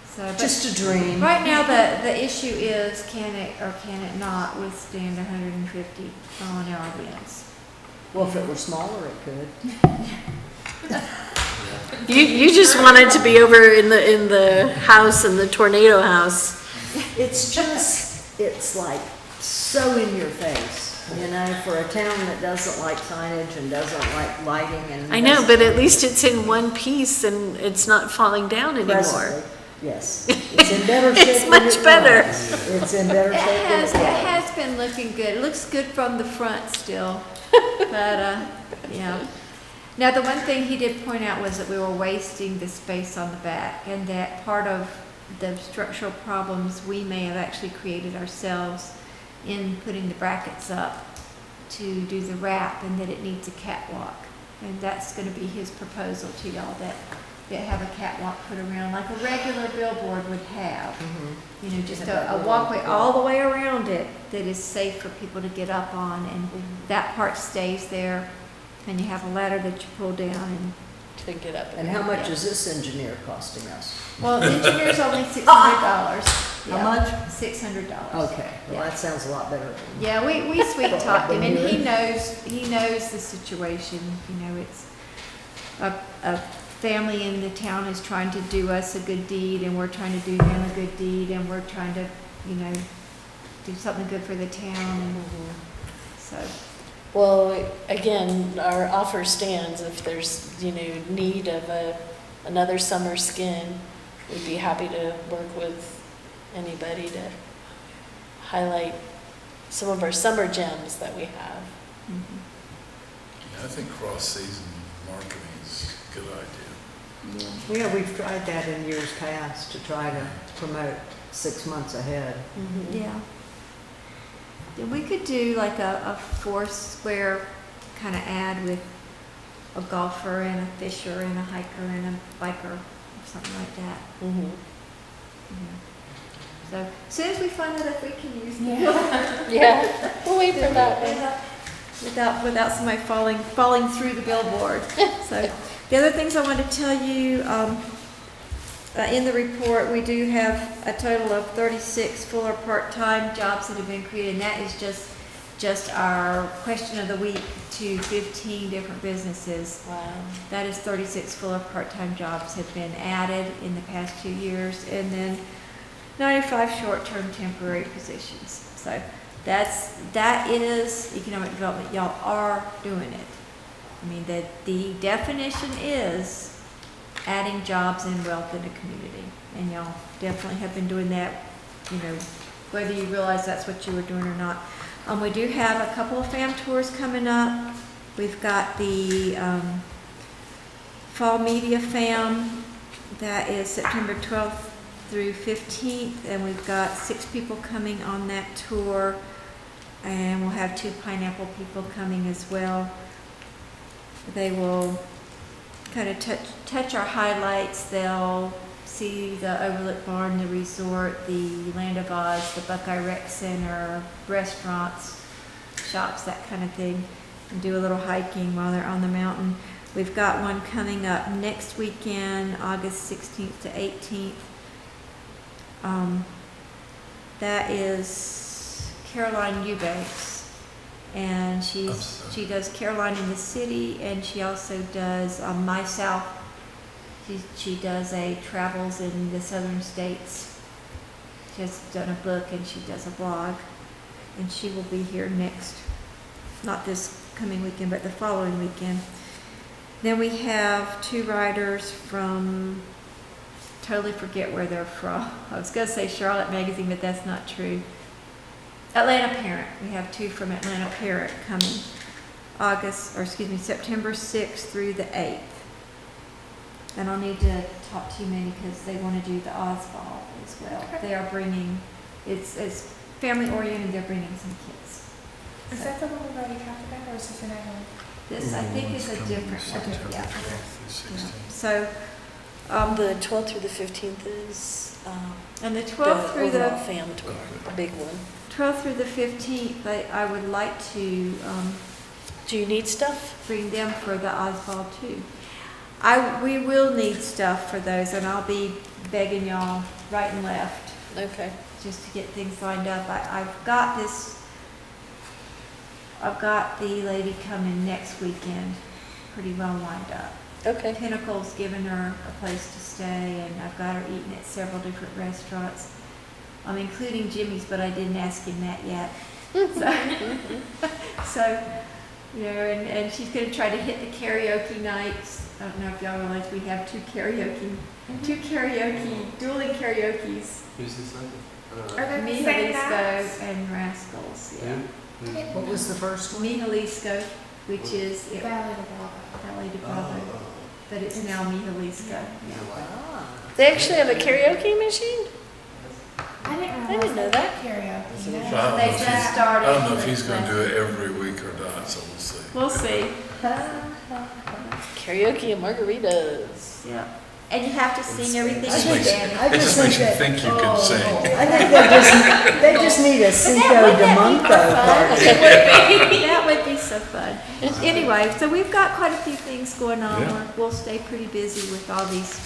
so, but Just a dream. right now, the issue is, can it or can it not withstand 150 mile-an-hour winds? Well, if it were smaller, it could. You just want it to be over in the house, in the tornado house. It's just, it's like so in your face, you know, for a town that doesn't like signage and doesn't like lighting and. I know, but at least it's in one piece and it's not falling down anymore. Presently, yes. It's in better shape It's than much it better. was. It's in better It shape than has, it it was. has been looking good. It looks good from the front still, but, yeah. Now, the one thing he did point out was that we were wasting the space on the back, and that part of the structural problems we may have actually created ourselves in putting the brackets up to do the wrap, and that it needs a catwalk. And that's gonna be his proposal to y'all, that have a catwalk put around, like a regular billboard would have. You know, just a walkway all the way around it that is safe for people to get up on, and that part stays there. And you have a ladder that you pull down and, To get up. And how much is this engineer costing us? well, the engineer's only $600. How much? $600. Okay, well, that sounds a lot better. Yeah, we sweet talked him, and he knows the situation. You know, it's a family in the town is trying to do us a good deed, and we're trying to do them a good deed, and we're trying to, you know, do something good for the town, and so. Well, again, our offer stands. If there's, need of another summer skin, we'd be happy to work with anybody to highlight some of our summer gems that we have. Yeah, I think cross-season marketing is a good idea. Yeah, we've tried that in years past to try to promote 6 months ahead. Yeah. Yeah, we could do like a 4-square kind of ad with a golfer and a fisher and a hiker and a biker or something like that. Mhm. Yeah. So as soon as we find out if we can use them. Yeah, we'll wait for that. Without somebody falling through the billboard. So the other things I want to tell you, in the report, we do have a total of 36 full or part-time jobs that have been created, and that is just our question of the week to 15 different businesses. Wow. That is 36 full or part-time jobs have been added in the past 2 years, and then 95 short-term temporary positions. So that is economic development. Y'all are doing it. I mean, the definition is adding jobs and wealth in the community, and y'all definitely have been doing that, whether you realize that's what you were doing or not. We do have a couple of fam tours coming up. We've got the Fall Media Fam, that is September 12th through 15th, and we've got 6 people coming on that tour, and we'll have 2 pineapple people coming as well. They will kind of touch our highlights. They'll see the Overlook Barn, the resort, the Land of Oz, the Buckeye Rec Center, restaurants, shops, that kind of thing, and do a little hiking while they're on the mountain. We've got one coming up next weekend, August 16th to 18th. That is Caroline Eubanks, and she does Caroline in the City, and she also does My South. She does travels in the southern states. She has done a book, and she does a blog, and she will be here not this coming weekend, but the following weekend. Then we have 2 writers from, totally forget where they're from. I was gonna say Charlotte Magazine, but that's not true. Atlanta Parent, we have 2 from Atlanta Parent coming September 6th through the 8th. And I'll need to talk to you maybe because they want to do the Oswald as well. Okay. They are bringing, it's family oriented, they're bringing some kids. Is that the one we already talked about, or is this another one? This, I think, is a different one, yeah. So, The 12th through the 15th is, and the the 12th through overall the, FAM tour, the big one. 12th through the 15th, I would like to, Do you need stuff? bring them for the Oswald too. We will need stuff for those, and I'll be begging y'all right and left Okay. just to get things lined up. I've got the lady coming next weekend, pretty well lined up. Okay. Pinnacle's given her a place to stay, and I've got her eating at several different restaurants, including Jimmy's, but I didn't ask him that yet. So, you know, and she's going to try to hit the karaoke nights. I don't know if y'all realize we have two dueling karaoke's. Who's this Sunday? Are they the Me, same Jalisco, nights? and Rascals, yeah. What was the first one? Me, Jalisco, which is Valley to Bravo. Valley de Bravo, but it's now Me, Jalisco, yeah. Ah, They actually have a karaoke machine? I didn't I realize didn't know that. karaoke. So I No. don't know They if just he's- started. I don't know if he's gonna do it every week or not, so we'll see. We'll see. Karaoke and margaritas. Yeah. And you have to sing everything It just in makes- Spanish. I It just just makes you think think you can sing. I think they just need a Cinco de Monto party. That would be so fun. Anyway, so we've got quite a few things going on. Yeah. We'll stay pretty busy with all these,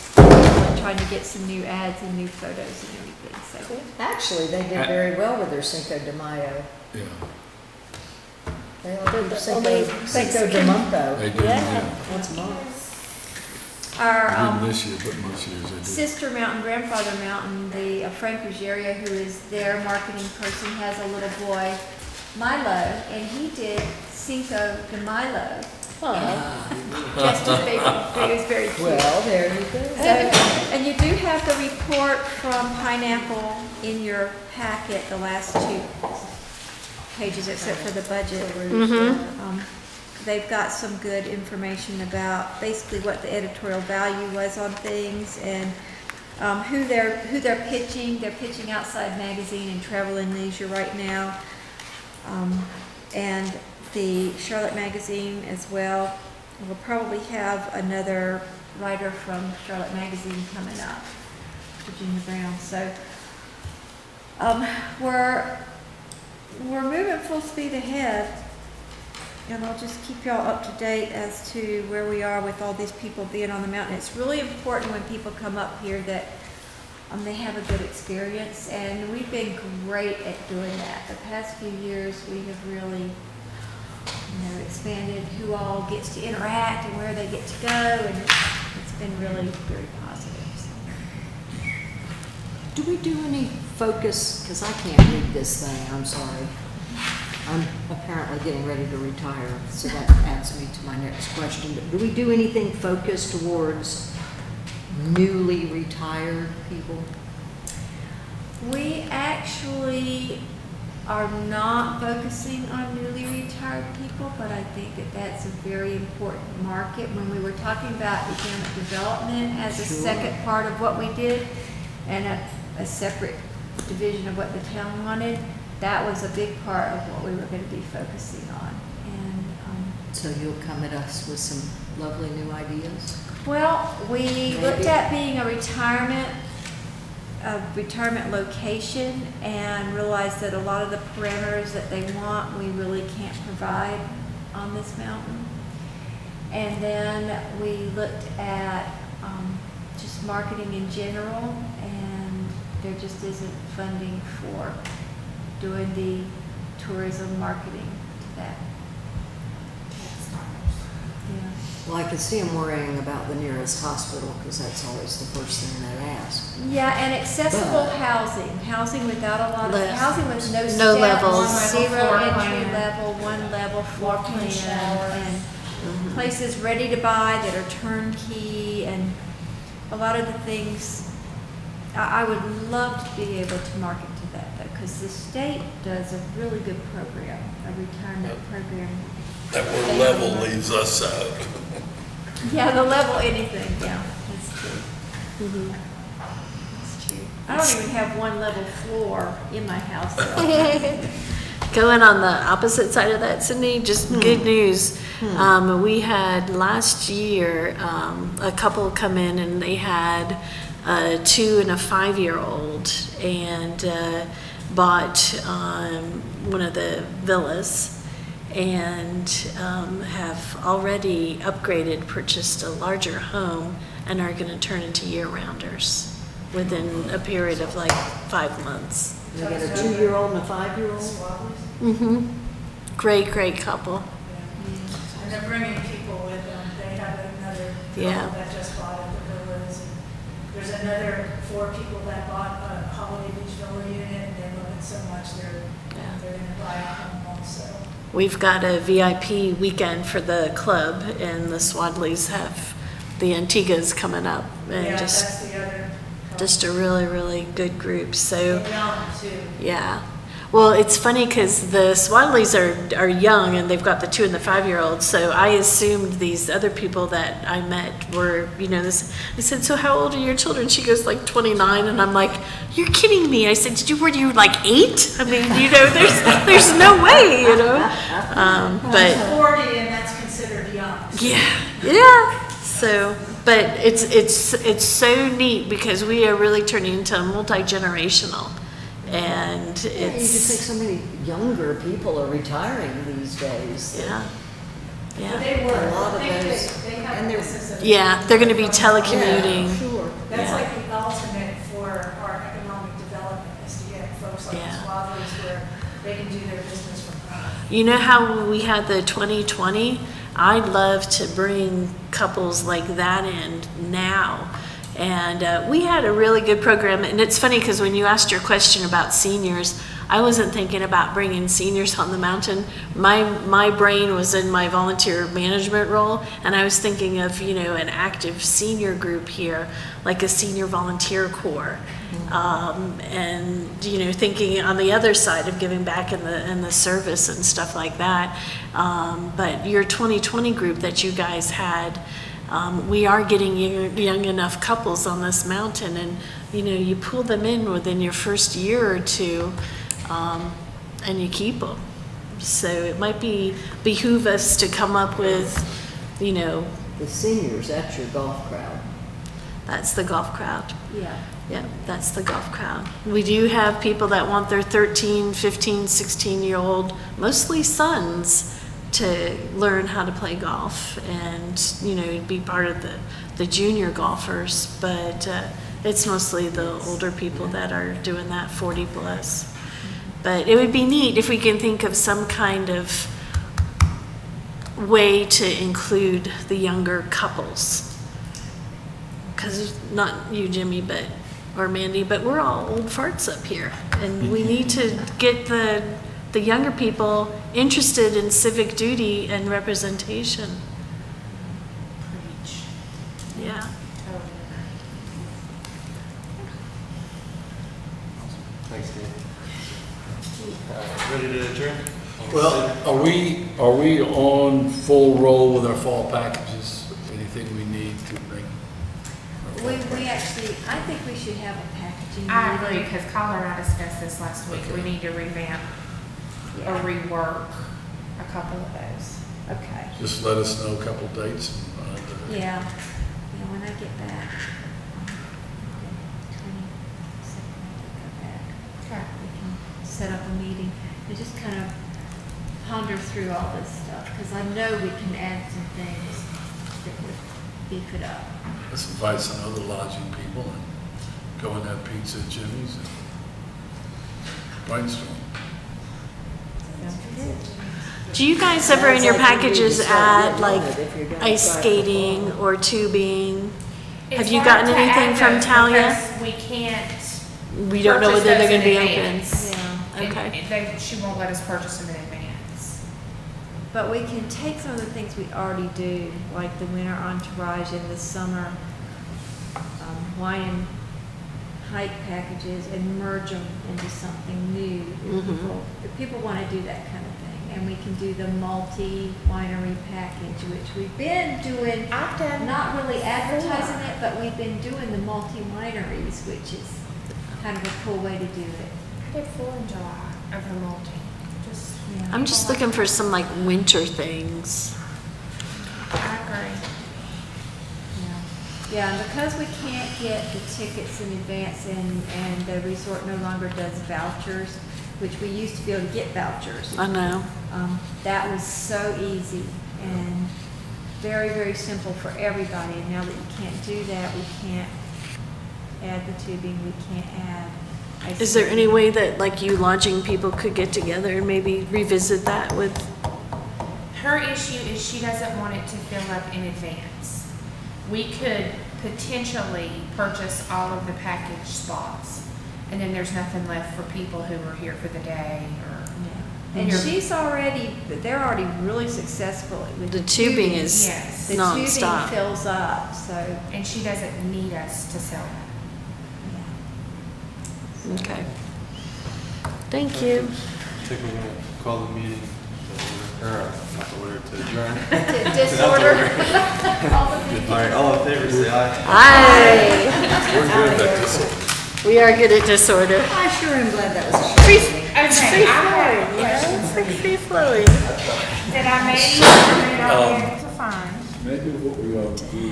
trying to get some new ads and new photos and everything, so. Actually, they did very well with their Cinco de Mayo. Yeah, They all do The Cinco only de Mexican- Monto they do, Yeah. yeah. once a month. Our, Didn't this year, but most years they do. Sister Mountain, Grandfather Mountain, the Frank Ruggiero, who is their marketing person, has a little boy, Milo, and he did Cinco de Milo. Just his baby. It was very cute. Well, there you go. So, and you do have the report from Pineapple in your packet, the last 2 pages except for the budget. They've got some good information about basically what the editorial value was on things and who they're pitching. They're pitching Outside Magazine and Travel and Leisure right now, and the Charlotte Magazine as well. We'll probably have another writer from Charlotte Magazine coming up, Virginia Brown. So we're moving full speed ahead. And I'll just keep y'all up to date as to where we are with all these people being on the mountain. It's really important when people come up here that they have a good experience, and we've been great at doing that. The past few years, we have really, expanded who all gets to interact and where they get to go, and it's been really very positive. So. Do we do any focus, because I can't read this thing, I'm sorry. I'm apparently getting ready to retire, so that adds me to my next question. But do we do anything focused towards newly retired people? We actually are not focusing on newly retired people, but I think that that's a very important market. When we were talking about economic development as a Sure. second part of what we did, and a separate division of what the town wanted, that was a big part of what we were going to be focusing on. And So you'll come at us with some lovely new ideas? well, we Maybe. looked at being a retirement location and realized that a lot of the parameters that they want, we really can't provide on this mountain. And then we looked at just marketing in general, and there just isn't funding for doing the tourism marketing to that. Yeah. Well, I can see them worrying about the nearest hospital, because that's always the first thing they ask. Yeah, and accessible But- housing without a lot of, Left. housing with no No steps, levels. One level zero floor entry plan. level, one level floor Walk-in plan, shower. and places ready to buy that are turnkey, and a lot of the things, I would love to be able to market to that though, because the state does a really good program, a retirement program. That word level leaves us out. Yeah, the level anything, yeah, that's true. That's true. I don't even have one level floor in my house though. Going on the opposite side of that, Cindy, just good news. We had last year, a couple come in and they had a 2 and a 5-year-old and bought one of the villas and have already upgraded, purchased a larger home and are gonna turn into year-rounders within a period of like 5 months. We got a 2-year-old and a 5-year-old. Mm-hmm. Great couple. And they're bringing people with them. They have another Yeah. couple that just bought at the villas. And there's another 4 people that bought a Holiday Beach Villa unit, and they love it so much they're going to buy a home also. We've got a VIP weekend for the club, and the Swadleys have the Antiguas coming up, and Yeah, just that's the other. just a really good group. So They're young too. yeah. Well, it's funny because the Swadleys are young and they've got the 2 and the 5-year-old. So I assumed these other people that I met were, this. I said, so how old are your children? She goes like 29, and I'm like, you're kidding me. I said, were you like 8? I mean, there's no way, But 40, and that's considered young. yeah. So, but it's so neat because we are really turning into multi-generational. And Yeah, you just it's, think so many younger people are retiring these days. yeah. But they were. A lot of I think those- they have and they're- businesses. Yeah, they're gonna be Yeah, telecommuting. sure. That's Yeah. like the ultimate for our economic development, is to get folks like Yeah. the Swazies where they can do their business from home. You know how we had the 2020? I'd love to bring couples like that in now. And we had a really good program. And it's funny because when you asked your question about seniors, I wasn't thinking about bringing seniors on the mountain. My brain was in my volunteer management role, and I was thinking of, an active senior group here, like a senior volunteer corps. And, thinking on the other side of giving back in the service and stuff like that. But your 2020 group that you guys had, we are getting young enough couples on this mountain, and you pull them in within your first year or two, and you keep them. So it might behoove us to come up with, The seniors, that's your golf crowd. that's the golf crowd. Yeah. Yeah, that's the golf crowd. We do have people that want their 13, 15, 16-year-old, mostly sons, to learn how to play golf and, be part of the junior golfers. But it's mostly the older people that are doing that, 40 plus. But it would be neat if we can think of some kind of way to include the younger couples. Because not you, Jimmy, or Mandy, but we're all old farts up here. And we need to get the younger people interested in civic duty and representation. Preach. Yeah. Thanks, Dave. Ready to adjourn? Well, are we on full roll with our fall packages? Anything we need to make? We actually, I think we should have a packaging. I meeting. agree, because Colin and I discussed this last week. We need to revamp or rework a couple of those. Okay. Just let us know a couple dates. Yeah, when I get back. 22nd, I get back. Okay. We can set up a meeting and just kind of ponder through all this stuff, because I know we can add some things that would beef it up. Let's invite some other lodging people and go and have pizza at Jimmy's and brainstorm. Do you guys ever in your packages add like If you're gonna ice try skating football. or tubing? Have It's you hard gotten to anything add from those Talia? because we can't. We don't know purchase whether they're those gonna be in open. advance. Yeah, And okay. she won't let us purchase them in advance. But we can take some of the things we already do, like the winter entourage and the summer wine and hike packages, and merge them into something new. If people want to do that kind of thing. And we can do the multi-winery package, which we've been doing, I've done not really advertising it, but we've been doing the multi-wineries, which is kind of a cool way to do it. I did 4 in July of the multi. Just, Yeah. I'm just looking for some like winter things. I agree. Yeah, and because we can't get the tickets in advance and the resort no longer does vouchers, which we used to be able to get vouchers. I know. That was so easy and very, very simple for everybody. And now that you can't do that, we can't add the tubing, we can't add ice Is there cream. any way that like you lodging people could get together and maybe revisit that with, Her issue is she doesn't want it to fill up in advance. We could potentially purchase all of the package spots, and then there's nothing left for people who are here for the day or. And You're- they're already really successful with the tubing is Yes. The nonstop? tubing fills up, so. And she doesn't need us to sell that. Okay. Thank you. I think we're gonna call the meeting, to order, or not to order, to adjourn. Disorder. All right, all in favor, say aye. Hi. We're good at this. We are good at disorder. I sure am glad that was a short meeting. It's Okay, free I have flowing, you know? questions It's for like you free flowing. that I may or may not be able to find. Maybe what we ought to do